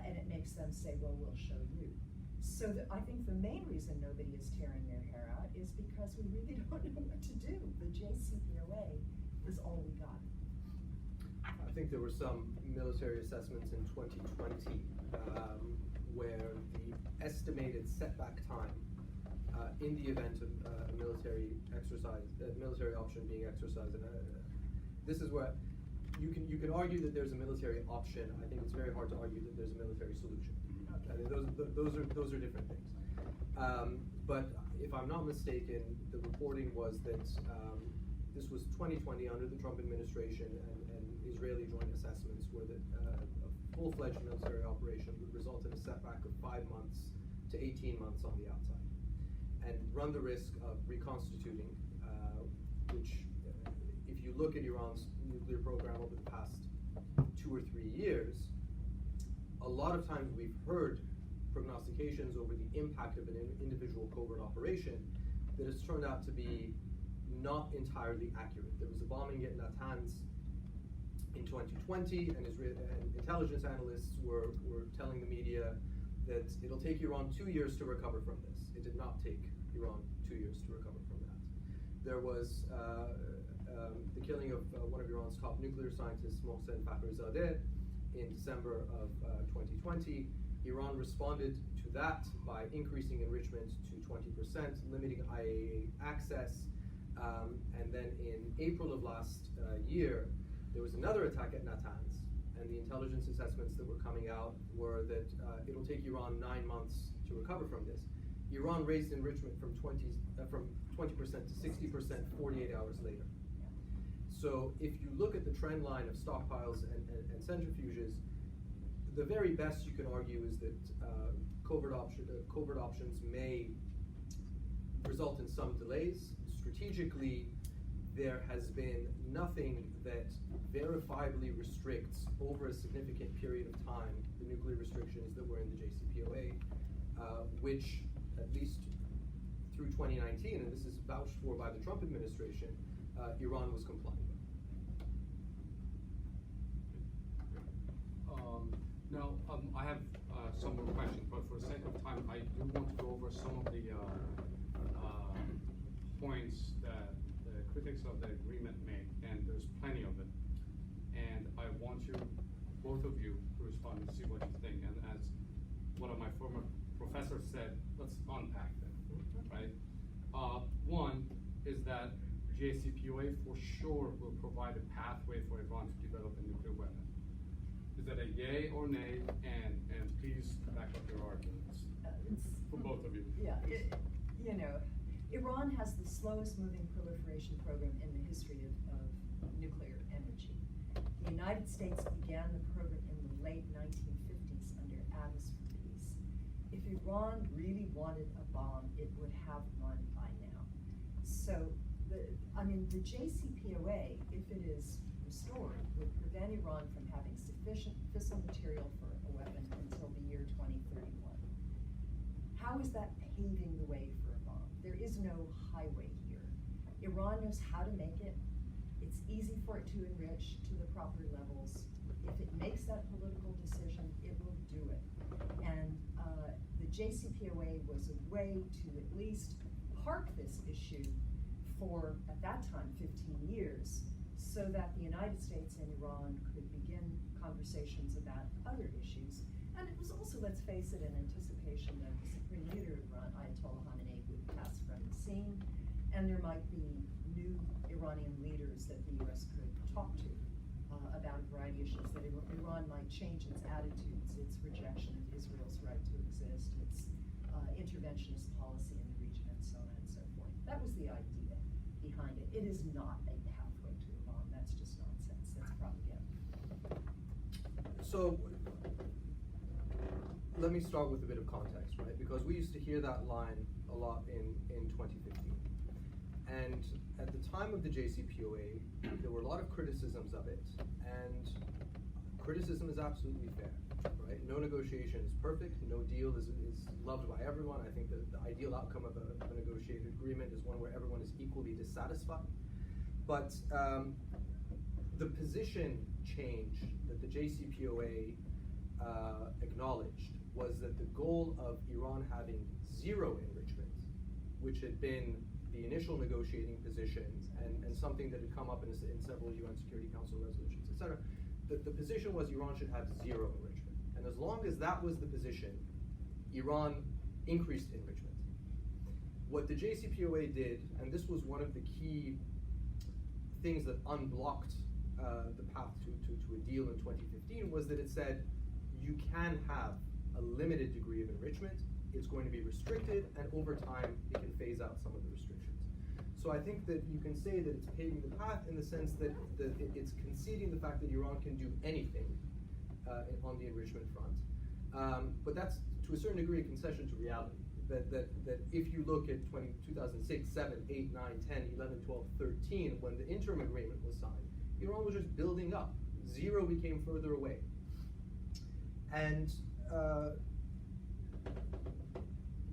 And it makes them say, well, we'll show you. So I think the main reason nobody is tearing their hair out is because we really don't know what to do. The JCPOA is all we got. I think there were some military assessments in 2020 where the estimated setback time in the event of a military exercise, military option being exercised, and this is where you can argue that there's a military option. I think it's very hard to argue that there's a military solution. I mean, those are different things. But if I'm not mistaken, the reporting was that this was 2020 under the Trump administration, and Israeli joint assessments were that a full-fledged military operation would result in a setback of 5 months to 18 months on the outside, and run the risk of reconstituting, which, if you look at Iran's nuclear program over the past 2 or 3 years, a lot of times we've heard prognostications over the impact of an individual covert operation that has turned out to be not entirely accurate. There was a bombing at Natanz in 2020, and intelligence analysts were telling the media that it'll take Iran 2 years to recover from this. It did not take Iran 2 years to recover from that. There was the killing of one of Iran's top nuclear scientists, Mohsen Fakhrizadeh, in December of 2020. Iran responded to that by increasing enrichment to 20%, limiting IAEA access, and then in April of last year, there was another attack at Natanz, and the intelligence assessments that were coming out were that it'll take Iran 9 months to recover from this. Iran raised enrichment from 20% to 60% 48 hours later. So if you look at the trend line of stockpiles and centrifuges, the very best you can argue is that covert options may result in some delays. Strategically, there has been nothing that verifiably restricts over a significant period of time the nuclear restrictions that were in the JCPOA, which at least through 2019, and this is vouched for by the Trump administration, Iran was complying with. Now, I have some more questions, but for the sake of time, I do want to go over some of the points that the critics of the agreement make, and there's plenty of it. And I want you, both of you, to respond and see what you think. And as one of my former professors said, let's unpack them, right? One is that JCPOA for sure will provide a pathway for Iran to develop a nuclear weapon. Is that a yay or nay? And please back up your arguments for both of you. Yeah, Iran has the slowest moving proliferation program in the history of nuclear energy. The United States began the program in the late 1950s under Atoms for Peace. If Iran really wanted a bomb, it would have one by now. So, the JCPOA, if it is restored, would prevent Iran from having sufficient fissile material for a weapon until the year 2031. How is that paving the way for a bomb? There is no highway here. Iran knows how to make it. It's easy for it to enrich to the proper levels. If it makes that political decision, it will do it. And the JCPOA was a way to at least park this issue for, at that time, 15 years, so that the United States and Iran could begin conversations about other issues. And it was also, let's face it, in anticipation that the Supreme Leader of Iran, Ayatollah Khamenei, would pass from the scene, and there might be new Iranian leaders that the U.S. could talk to about a variety of issues, that Iran might change its attitudes, its rejection of Israel's right to exist, its interventionist policy in the region, and so on and so forth. That was the idea behind it. It is not a pathway to a bomb. That's just nonsense. That's propaganda. So let me start with a bit of context, right? Because we used to hear that line a lot in 2015. And at the time of the JCPOA, there were a lot of criticisms of it. And criticism is absolutely fair, right? No negotiation is perfect. No deal is loved by everyone. I think that the ideal outcome of a negotiated agreement is one where everyone is equally dissatisfied. But the position change that the JCPOA acknowledged was that the goal of Iran having zero enrichment, which had been the initial negotiating position and something that had come up in several UN Security Council resolutions, etc., the position was Iran should have zero enrichment. And as long as that was the position, Iran increased enrichment. What the JCPOA did, and this was one of the key things that unblocked the path to a deal in 2015, was that it said you can have a limited degree of enrichment, it's going to be restricted, and over time it can phase out some of the restrictions. So I think that you can say that it's paving the path in the sense that it's conceding the fact that Iran can do anything on the enrichment front. But that's to a certain degree a concession to reality. That if you look at 2006, 7, 8, 9, 10, 11, 12, 13, when the interim agreement was signed, Iran was just building up. Zero became further away. And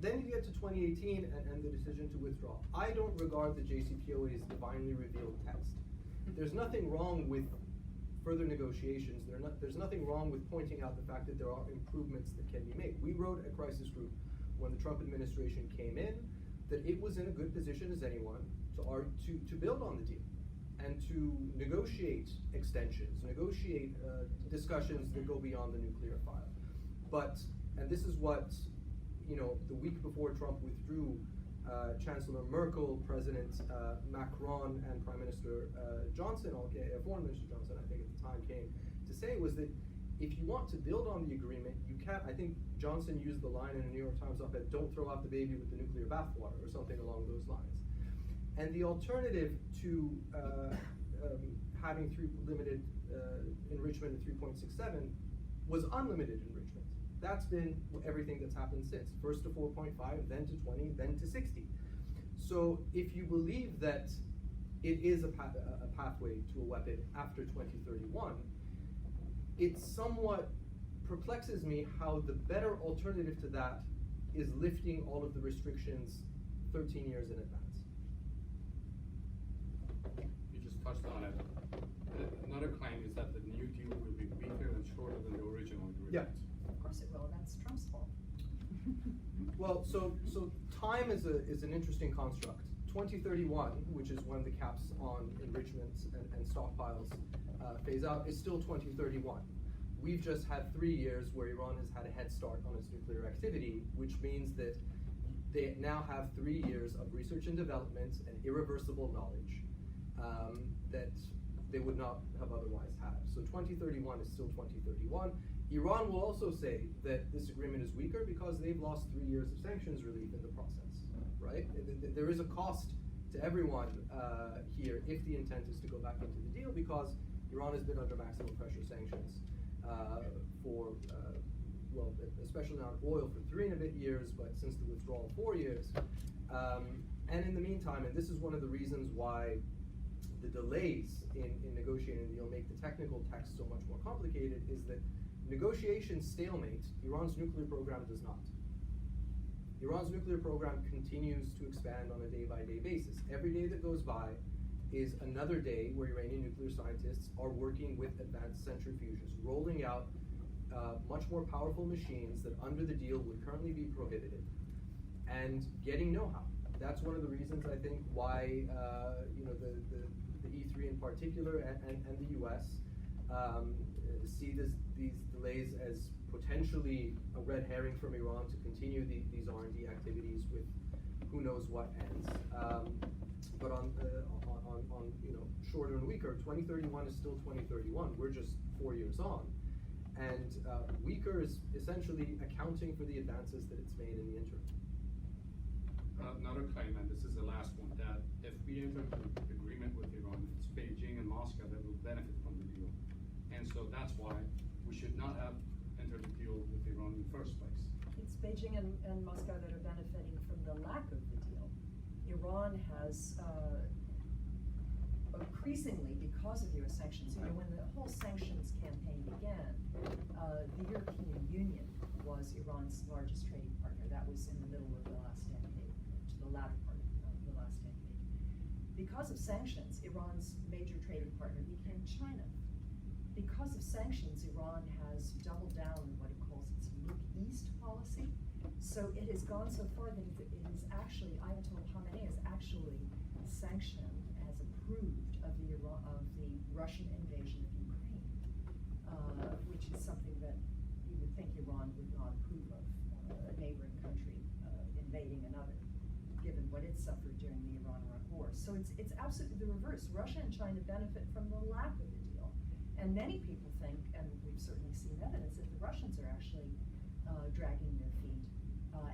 then you get to 2018 and the decision to withdraw. I don't regard the JCPOA's divinely revealed text. There's nothing wrong with further negotiations. There's nothing wrong with pointing out the fact that there are improvements that can be made. We wrote at Crisis Group when the Trump administration came in that it was in a good position as anyone to build on the deal and to negotiate extensions, negotiate discussions that go beyond the nuclear file. But, and this is what, the week before Trump withdrew, Chancellor Merkel, President Macron, and Prime Minister Johnson, Foreign Minister Johnson, I think at the time, came to say was that if you want to build on the agreement, you can't, I think Johnson used the line in a New York Times op-ed, don't throw out the baby with the nuclear bathwater, or something along those lines. And the alternative to having limited enrichment at 3.67 was unlimited enrichment. That's been everything that's happened since. First to 4.5, then to 20, then to 60. So if you believe that it is a pathway to a weapon after 2031, it somewhat perplexes me how the better alternative to that is lifting all of the restrictions 13 years in advance. You just touched on it. Another claim is that the new deal will be weaker and shorter than the original agreement. Yeah. Of course it will, that's Trump's fault. Well, so time is an interesting construct. 2031, which is when the caps on enrichments and stockpiles phase out, is still 2031. We've just had 3 years where Iran has had a head start on its nuclear activity, which means that they now have 3 years of research and development and irreversible knowledge that they would not have otherwise had. So 2031 is still 2031. Iran will also say that this agreement is weaker because they've lost 3 years of sanctions relief in the process, right? There is a cost to everyone here if the intent is to go back into the deal, because Iran has been under maximum pressure sanctions for, well, especially on oil for 3 and a bit years, but since the withdrawal 4 years. And in the meantime, and this is one of the reasons why the delays in negotiating the deal make the technical text so much more complicated, is that negotiations stalemate. Iran's nuclear program does not. Iran's nuclear program continues to expand on a day-by-day basis. Every day that goes by is another day where Iranian nuclear scientists are working with advanced centrifuges, rolling out much more powerful machines that under the deal would currently be prohibited, and getting know-how. That's one of the reasons, I think, why the E3 in particular and the US see these delays as potentially a red herring from Iran to continue these R&D activities with who knows what ends. But on shorter and weaker, 2031 is still 2031. We're just 4 years on. And weaker is essentially accounting for the advances that it's made in the interim. Another claim, and this is the last one, that if we enter an agreement with Iran, it's Beijing and Moscow that will benefit from the deal. And so that's why we should not have entered the deal with Iran in the first place. It's Beijing and Moscow that are benefiting from the lack of the deal. Iran has increasingly, because of US sanctions, when the whole sanctions campaign began, the European Union was Iran's largest trading partner. That was in the middle of the last decade, to the latter part of the last decade. Because of sanctions, Iran's major trading partner became China. Because of sanctions, Iran has doubled down on what it calls its Look East policy. So it has gone so far that it is actually, Ayatollah Khamenei is actually sanctioned, has approved of the Russian invasion of Ukraine, which is something that you would think Iran would not approve of, a neighboring country invading another, given what it suffered during the Iran-Iraq war. So it's absolutely the reverse. Russia and China benefit from the lack of the deal. And many people think, and we've certainly seen evidence, that the Russians are actually dragging their feet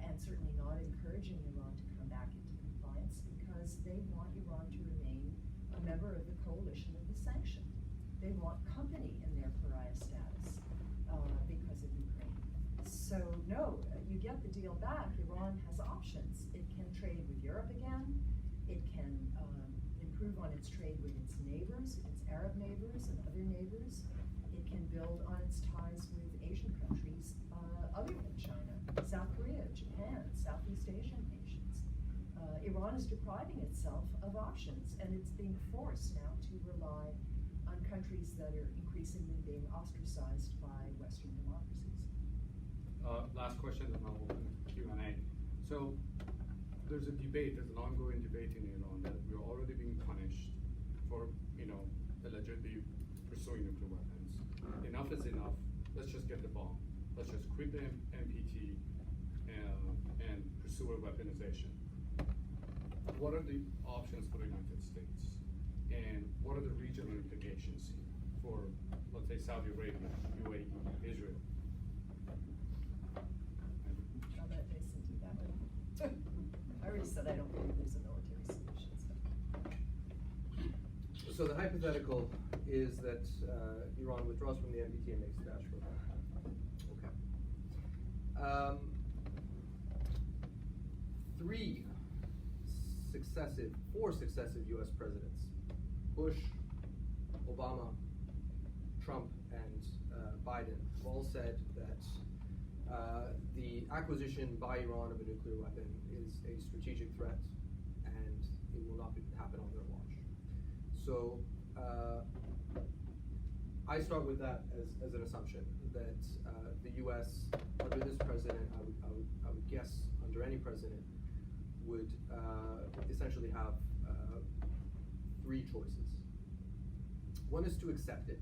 and certainly not encouraging Iran to come back into compliance, because they want Iran to remain a member of the coalition of the sanctioned. They want company in their pariah status because of Ukraine. So no, you get the deal back, Iran has options. It can trade with Europe again. It can improve on its trade with its neighbors, its Arab neighbors and other neighbors. It can build on its ties with Asian countries other than China. South Korea, Japan, Southeast Asian nations. Iran is depriving itself of options, and it's being forced now to rely on countries that are increasingly being ostracized by Western democracies. Last question, then I'll open the Q&A. So there's an ongoing debate in Iran that we're already being punished for, allegedly pursuing nuclear weapons. Enough is enough. Let's just get the bomb. Let's just quit the NPT and pursue a weaponization. What are the options for the United States? And what are the regional implications for, let's say, Saudi Arabia, UAE, Israel? I'll let Naysan do that one. I already said I don't believe there's a military solution. So the hypothetical is that Iran withdraws from the NPT and makes a dash for that. Okay. Four successive U.S. presidents, Bush, Obama, Trump, and Biden, have all said that the acquisition by Iran of a nuclear weapon is a strategic threat, and it will not happen on their watch. So I start with that as an assumption that the U.S. under this president, I would guess under any president, would essentially have three choices. One is to accept it.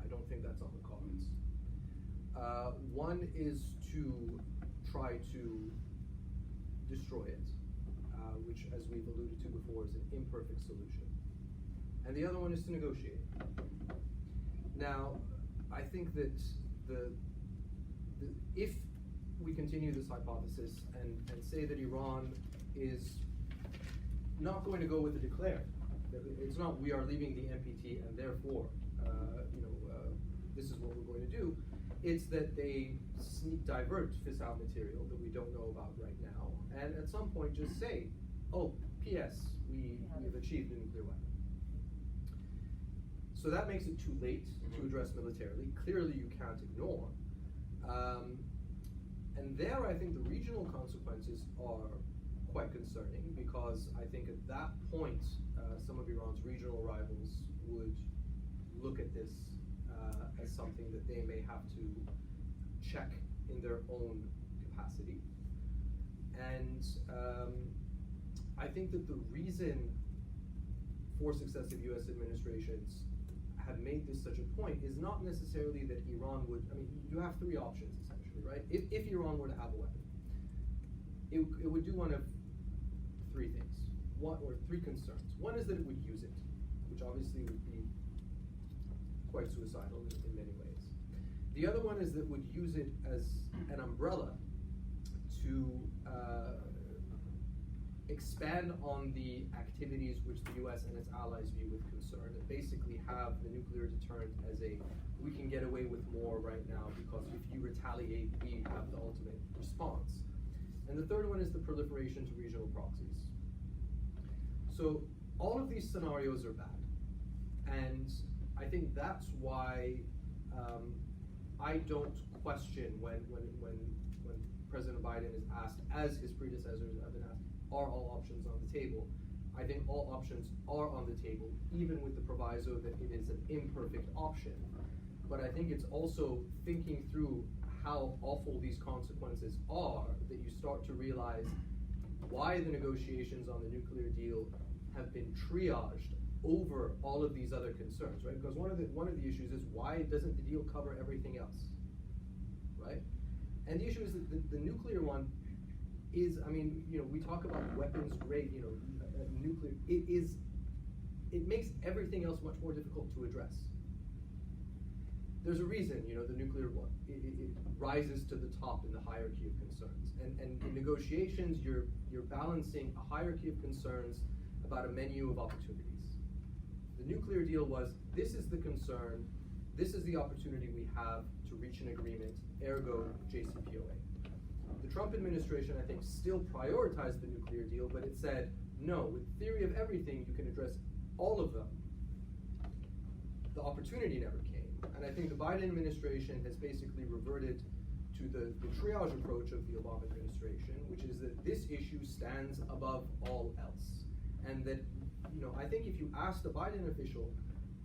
I don't think that's on the cards. One is to try to destroy it, which, as we've alluded to before, is an imperfect solution. And the other one is to negotiate. Now, I think that if we continue this hypothesis and say that Iran is not going to go with the declare, it's not we are leaving the NPT and therefore this is what we're going to do. It's that they divert fissile material that we don't know about right now, and at some point just say, oh, P.S. we've achieved a nuclear weapon. So that makes it too late to address militarily. Clearly you can't ignore. And there I think the regional consequences are quite concerning, because I think at that point some of Iran's regional rivals would look at this as something that they may have to check in their own capacity. And I think that the reason four successive US administrations have made this such a point is not necessarily that Iran would, you have three options essentially, right? If Iran were to have a weapon, it would do one of three things, three concerns. One is that it would use it, which obviously would be quite suicidal in many ways. The other one is that it would use it as an umbrella to expand on the activities which the US and its allies view with concern, and basically have the nuclear deterrent as we can get away with more right now because if you retaliate, we have the ultimate response. And the third one is the proliferation to regional proxies. So all of these scenarios are bad. And I think that's why I don't question when President Biden is asked, as his predecessors have been asked, are all options on the table? I think all options are on the table, even with the proviso that it is an imperfect option. But I think it's also thinking through how awful these consequences are that you start to realize why the negotiations on the nuclear deal have been triaged over all of these other concerns, right? Because one of the issues is, why doesn't the deal cover everything else, right? And the issue is that the nuclear one is, we talk about weapons grade, nuclear, it makes everything else much more difficult to address. There's a reason, the nuclear one, it rises to the top in the hierarchy of concerns. And in negotiations, you're balancing a hierarchy of concerns about a menu of opportunities. The nuclear deal was, this is the concern, this is the opportunity we have to reach an agreement, ergo JCPOA. The Trump administration, I think, still prioritized the nuclear deal, but it said, no, with theory of everything, you can address all of them. The opportunity never came. And I think the Biden administration has basically reverted to the triage approach of the Obama administration, which is that this issue stands above all else. And that, I think if you asked a Biden official,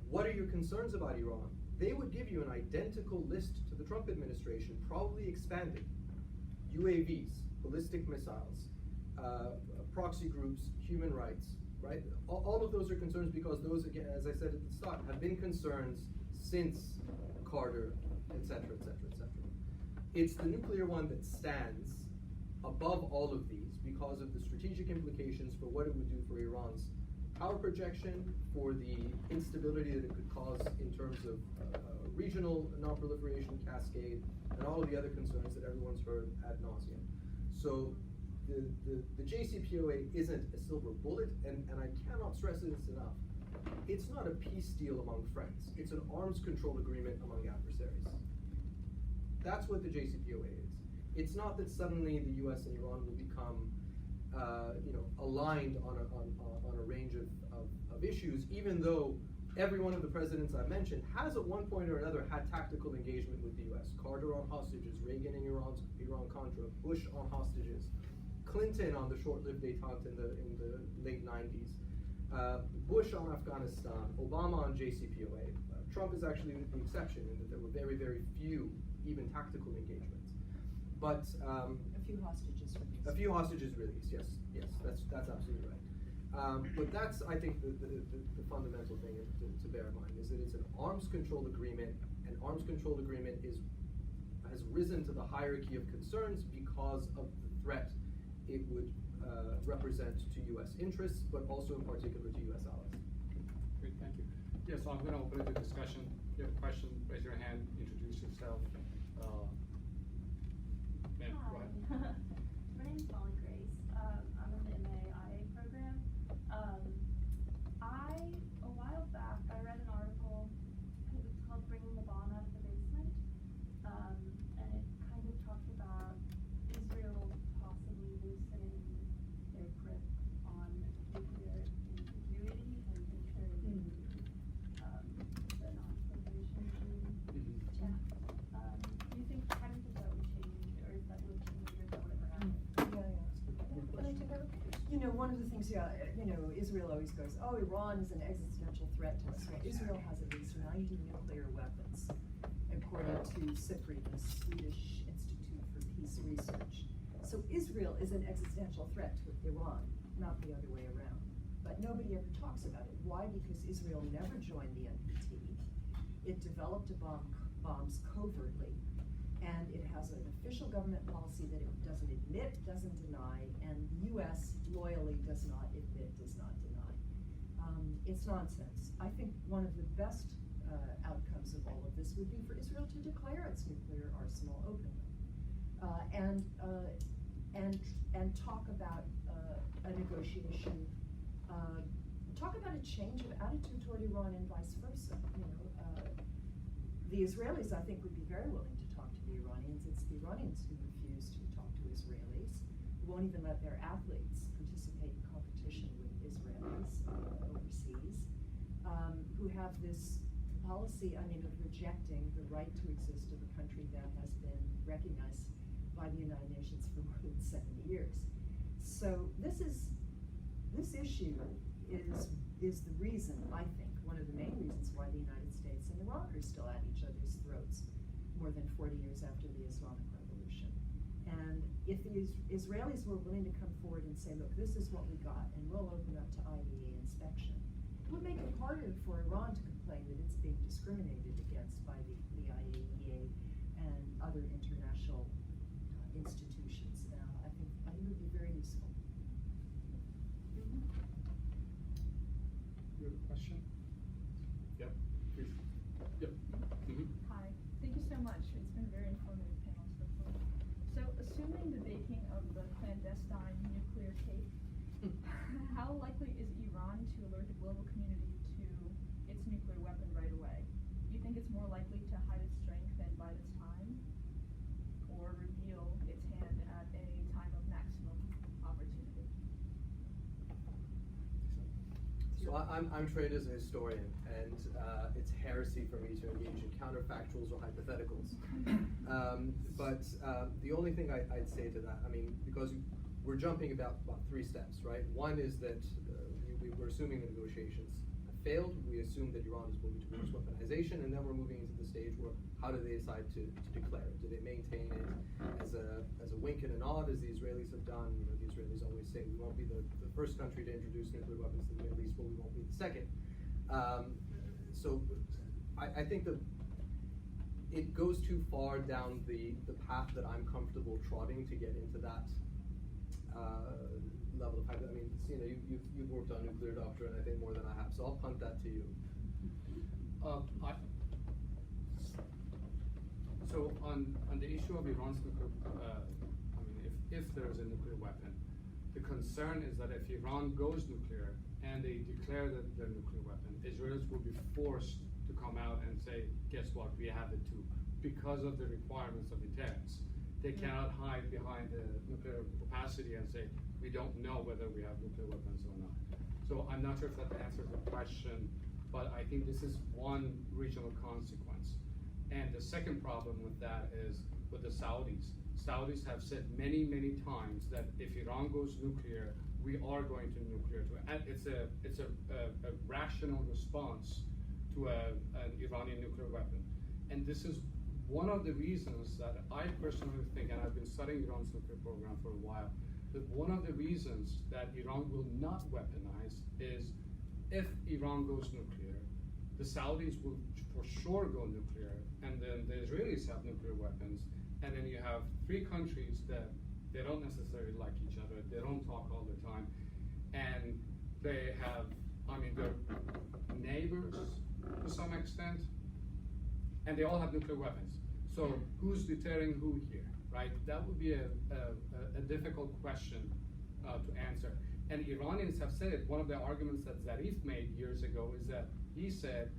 what are your concerns about Iran? They would give you an identical list to the Trump administration, probably expanded. UAVs, ballistic missiles, proxy groups, human rights, right? All of those are concerns because those, again, as I said at the start, have been concerns since Carter, et cetera, et cetera, et cetera. It's the nuclear one that stands above all of these because of the strategic implications for what it would do for Iran's power projection, for the instability that it could cause in terms of regional non-proliferation cascade, and all of the other concerns that everyone's heard ad nauseum. So the JCPOA isn't a silver bullet, and I cannot stress this enough. It's not a peace deal among friends. It's an arms control agreement among adversaries. That's what the JCPOA is. It's not that suddenly the U.S. and Iran will become, aligned on a range of issues, even though every one of the presidents I've mentioned has at one point or another had tactical engagement with the U.S. Carter on hostages, Reagan in Iran-Contra, Bush on hostages, Clinton on the short-lived détente in the late 90s, Bush on Afghanistan, Obama on JCPOA. Trump is actually the exception in that there were very, very few even tactical engagements. But a few hostages released. A few hostages released, yes, that's absolutely right. But that's, I think, the fundamental thing to bear in mind is that it's an arms control agreement, and arms control agreement has risen to the hierarchy of concerns because of the threat it would represent to U.S. interests, but also in particular to U.S. allies. Great, thank you. Yeah, so I'm going to open it to discussion. If you have a question, raise your hand, introduce yourself. Ma'am, go ahead. My name's Molly Grace. I'm in the MAIA program. A while back, I read an article, I think it's called Bringing the Bomb Out of the Basement, and it kind of talked about Israel possibly loosening their grip on nuclear ambiguity and ensuring the non-proliferation regime. Yeah. Do you think, how do you think that would change, or is that would change, or is that whatever happened? Can I take over? One of the things, Israel always goes, oh, Iran is an existential threat to us. Well, Israel has at least 90 nuclear weapons, according to SIPRI, the Swedish Institute for Peace Research. So Israel is an existential threat to Iran, not the other way around. But nobody ever talks about it. Why? Because Israel never joined the NPT. It developed bombs covertly, and it has an official government policy that it doesn't admit, doesn't deny, and the U.S. loyally does not admit, does not deny. It's nonsense. I think one of the best outcomes of all of this would be for Israel to declare its nuclear arsenal openly, and talk about a negotiation, talk about a change of attitude toward Iran and vice versa. The Israelis, I think, would be very willing to talk to the Iranians. It's the Iranians who refuse to talk to Israelis, who won't even let their athletes participate in competition with Israelis overseas, who have this policy, of rejecting the right to exist of a country that has been recognized by the United Nations for more than 70 years. So this issue is the reason, I think, one of the main reasons why the United States and Iran are still at each other's throats more than 40 years after the Islamic Revolution. And if the Israelis were willing to come forward and say, look, this is what we got, and we'll open up to IAEA inspection, it would make it harder for Iran to complain that it's being discriminated against by the IAEA and other international institutions. I think it would be very useful. You have a question? Yep, please. Yep. Hi, thank you so much. It's been a very informative panel so far. So, assuming the baking of the clandestine nuclear cake, how likely is Iran to alert the global community to its nuclear weapon right away? Do you think it's more likely to hide its strength and bide its time, or reveal its hand at a time of maximum opportunity? So So I'm trained as a historian, and it's heresy for me to engage in counterfactuals or hypotheticals. But the only thing I'd say to that, I mean, because we're jumping about 3 steps, right? One is that we're assuming the negotiations have failed. We assume that Iran is moving towards weaponization, and then we're moving into the stage where how do they decide to declare it? Do they maintain it as a wink and a nod, as the Israelis have done? You know, the Israelis always say we won't be the first country to introduce nuclear weapons to the Middle East, but we won't be the second. So I think that it goes too far down the path that I'm comfortable trotting to get into that level of hype. I mean, Sina, you've worked on nuclear doctrine, I think, more than I have, so I'll punt that to you. So on the issue of Iran's nuclear, I mean, if there is a nuclear weapon, the concern is that if Iran goes nuclear and they declare that they're a nuclear weapon, Israelis will be forced to come out and say, guess what, we have it too, because of the requirements of deterrence. They cannot hide behind the nuclear capacity and say, we don't know whether we have nuclear weapons or not. So I'm not sure if that answers the question, but I think this is one regional consequence. And the second problem with that is with the Saudis. Saudis have said many, many times that if Iran goes nuclear, we are going to nuclear too. And it's a rational response to an Iranian nuclear weapon. And this is one of the reasons that I personally think, and I've been studying Iran's nuclear program for a while, that one of the reasons that Iran will not weaponize is if Iran goes nuclear, the Saudis will for sure go nuclear, and then the Israelis have nuclear weapons, and then you have 3 countries that they don't necessarily like each other, they don't talk all the time, and they have, I mean, they're neighbors to some extent, and they all have nuclear weapons. So who's deterring who here, right? That would be a difficult question to answer. And Iranians have said it. One of the arguments that Zarif made years ago is that he said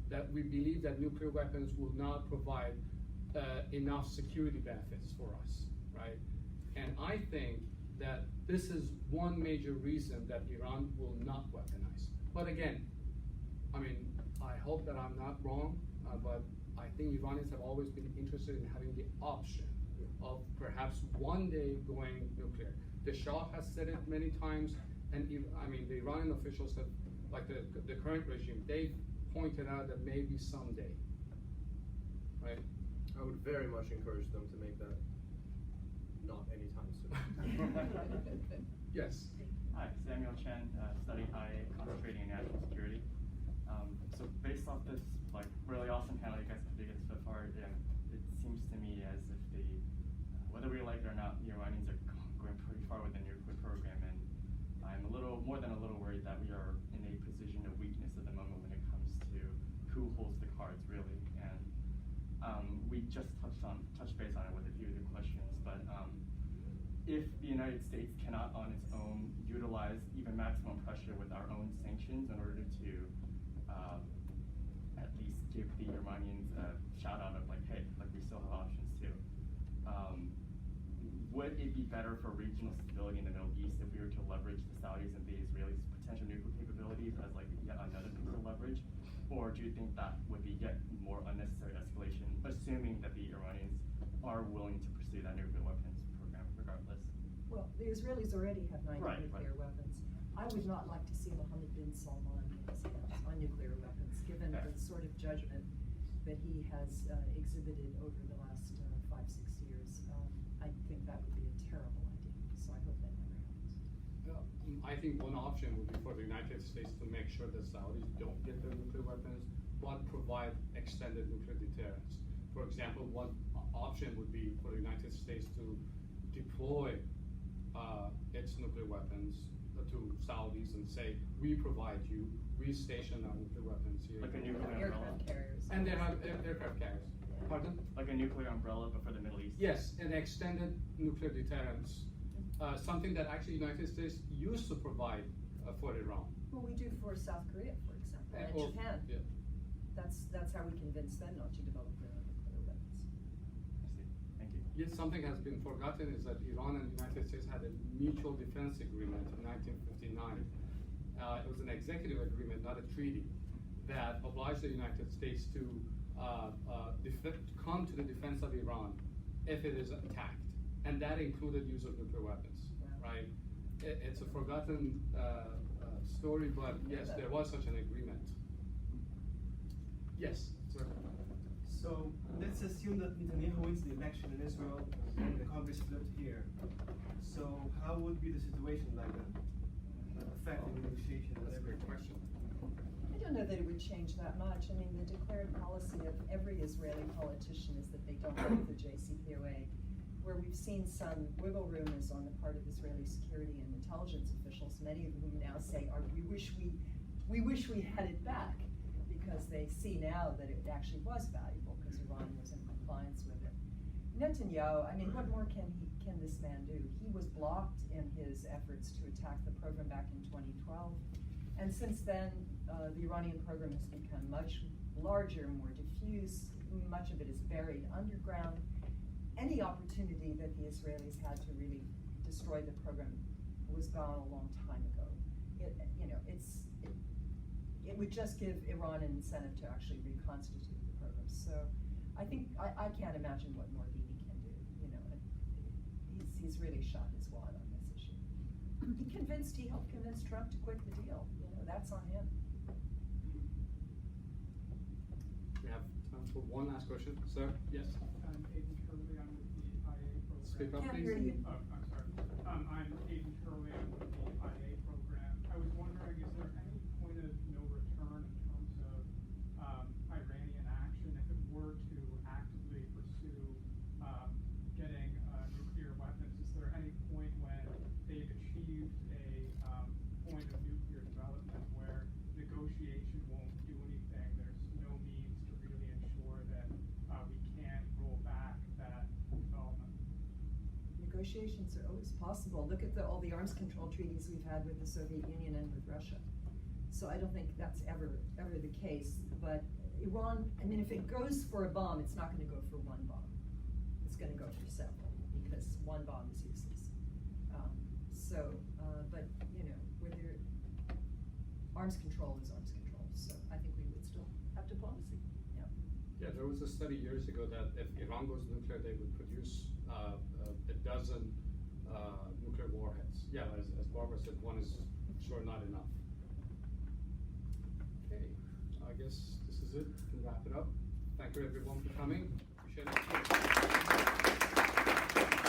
that we believe that nuclear weapons will not provide enough security benefits for us, right? And I think that this is one major reason that Iran will not weaponize. But again, I mean, I hope that I'm not wrong, but I think Iranians have always been interested in having the option of perhaps one day going nuclear. The Shah has said it many times, and I mean, the Iranian officials have, like the current regime, they pointed out that maybe someday, right? I would very much encourage them to make that not anytime soon. Yes. Hi, Samuel Chen, studying high concentrating in national security. So based off this like really awesome panel you guys have given so far, it seems to me as if whether we like it or not, the Iranians are going pretty far with the nuclear program, and I'm more than a little worried that we are in a position of weakness at the moment when it comes to who holds the cards really. And we just touched base on it with a few of the questions, but if the United States cannot on its own utilize even maximum pressure with our own sanctions in order to at least give the Iranians a shout out of like, hey, like we still have options too. Would it be better for regional stability in the Middle East if we were to leverage the Saudis and the Israelis' potential nuclear capabilities as like yet another piece of leverage? Or do you think that would be yet more unnecessary escalation, assuming that the Iranians are willing to pursue that nuclear weapons program regardless? Well, the Israelis already have 9 nuclear weapons. I would not like to see Mohammed bin Salman in his hands on nuclear weapons, given the sort of judgment that he has exhibited over the last 5-6 years. I think that would be a terrible idea, so I hope that never happens. I think one option would be for the United States to make sure that Saudis don't get their nuclear weapons, but provide extended nuclear deterrence. For example, one option would be for the United States to deploy its nuclear weapons to Saudis and say, we provide you, we station our nuclear weapons here. Like a nuclear umbrella? Aircraft carriers. And they have aircraft carriers. Pardon? Like a nuclear umbrella, but for the Middle East? Yes, an extended nuclear deterrence. Something that actually the United States used to provide for Iran. Well, we do for South Korea, for example, and Or- Japan. Yeah. That's how we convince them not to develop their nuclear weapons. I see. Thank you. Yet something has been forgotten is that Iran and the United States had a mutual defense agreement in 1959. It was an executive agreement, not a treaty, that obliged the United States to come to the defense of Iran if it is attacked, and that included use of nuclear weapons, right? It's a forgotten story, but yes, there was such an agreement. Yes, sir. So let's assume that Netanyahu wins the election in Israel and the Congress flipped here. So how would be the situation like then? Affecting negotiations? That's a great question. I don't know that it would change that much. I mean, the declared policy of every Israeli politician is that they don't like the JCPOA. Where we've seen some wiggle room is on the part of Israeli security and intelligence officials, many of whom now say, we wish we had it back, because they see now that it actually was valuable because Iran was in compliance with it. Netanyahu, I mean, what more can this man do? He was blocked in his efforts to attack the program back in 2012. And since then, the Iranian program has become much larger, more diffuse. Much of it is buried underground. Any opportunity that the Israelis had to really destroy the program was gone a long time ago. It would just give Iran an incentive to actually reconstitute the program. So I think I can't imagine what more Bibi can do. He's really shot his wad on this issue. He helped convince Trump to quit the deal. That's on him. We have time for one last question. Sir, yes? I'm Aiden Turley, I'm with the IA program. Speak up, Can't please. hear you. Oh, I'm sorry. I'm Aiden Turley, I'm with the IA program. I was wondering, is there any point of no return in terms of Iranian action if it were to actively pursue getting nuclear weapons? Is there any point when they've achieved a point of nuclear development where negotiation won't do anything? There's no means to really ensure that we can't roll back that development. Negotiations are always possible. Look at all the arms control treaties we've had with the Soviet Union and with Russia. So I don't think that's ever the case. But Iran, I mean, if it goes for a bomb, it's not going to go for one bomb. It's going to go for several, because one bomb is useless. But whether arms control is arms control. So I think we would still have diplomacy. Yeah. Yeah, there was a study years ago that if Iran goes nuclear, they would produce a dozen nuclear warheads. Yeah, as Barbara said, one is sure not enough. Okay, I guess this is it. We can wrap it up. Thank you everyone for coming. Appreciate it.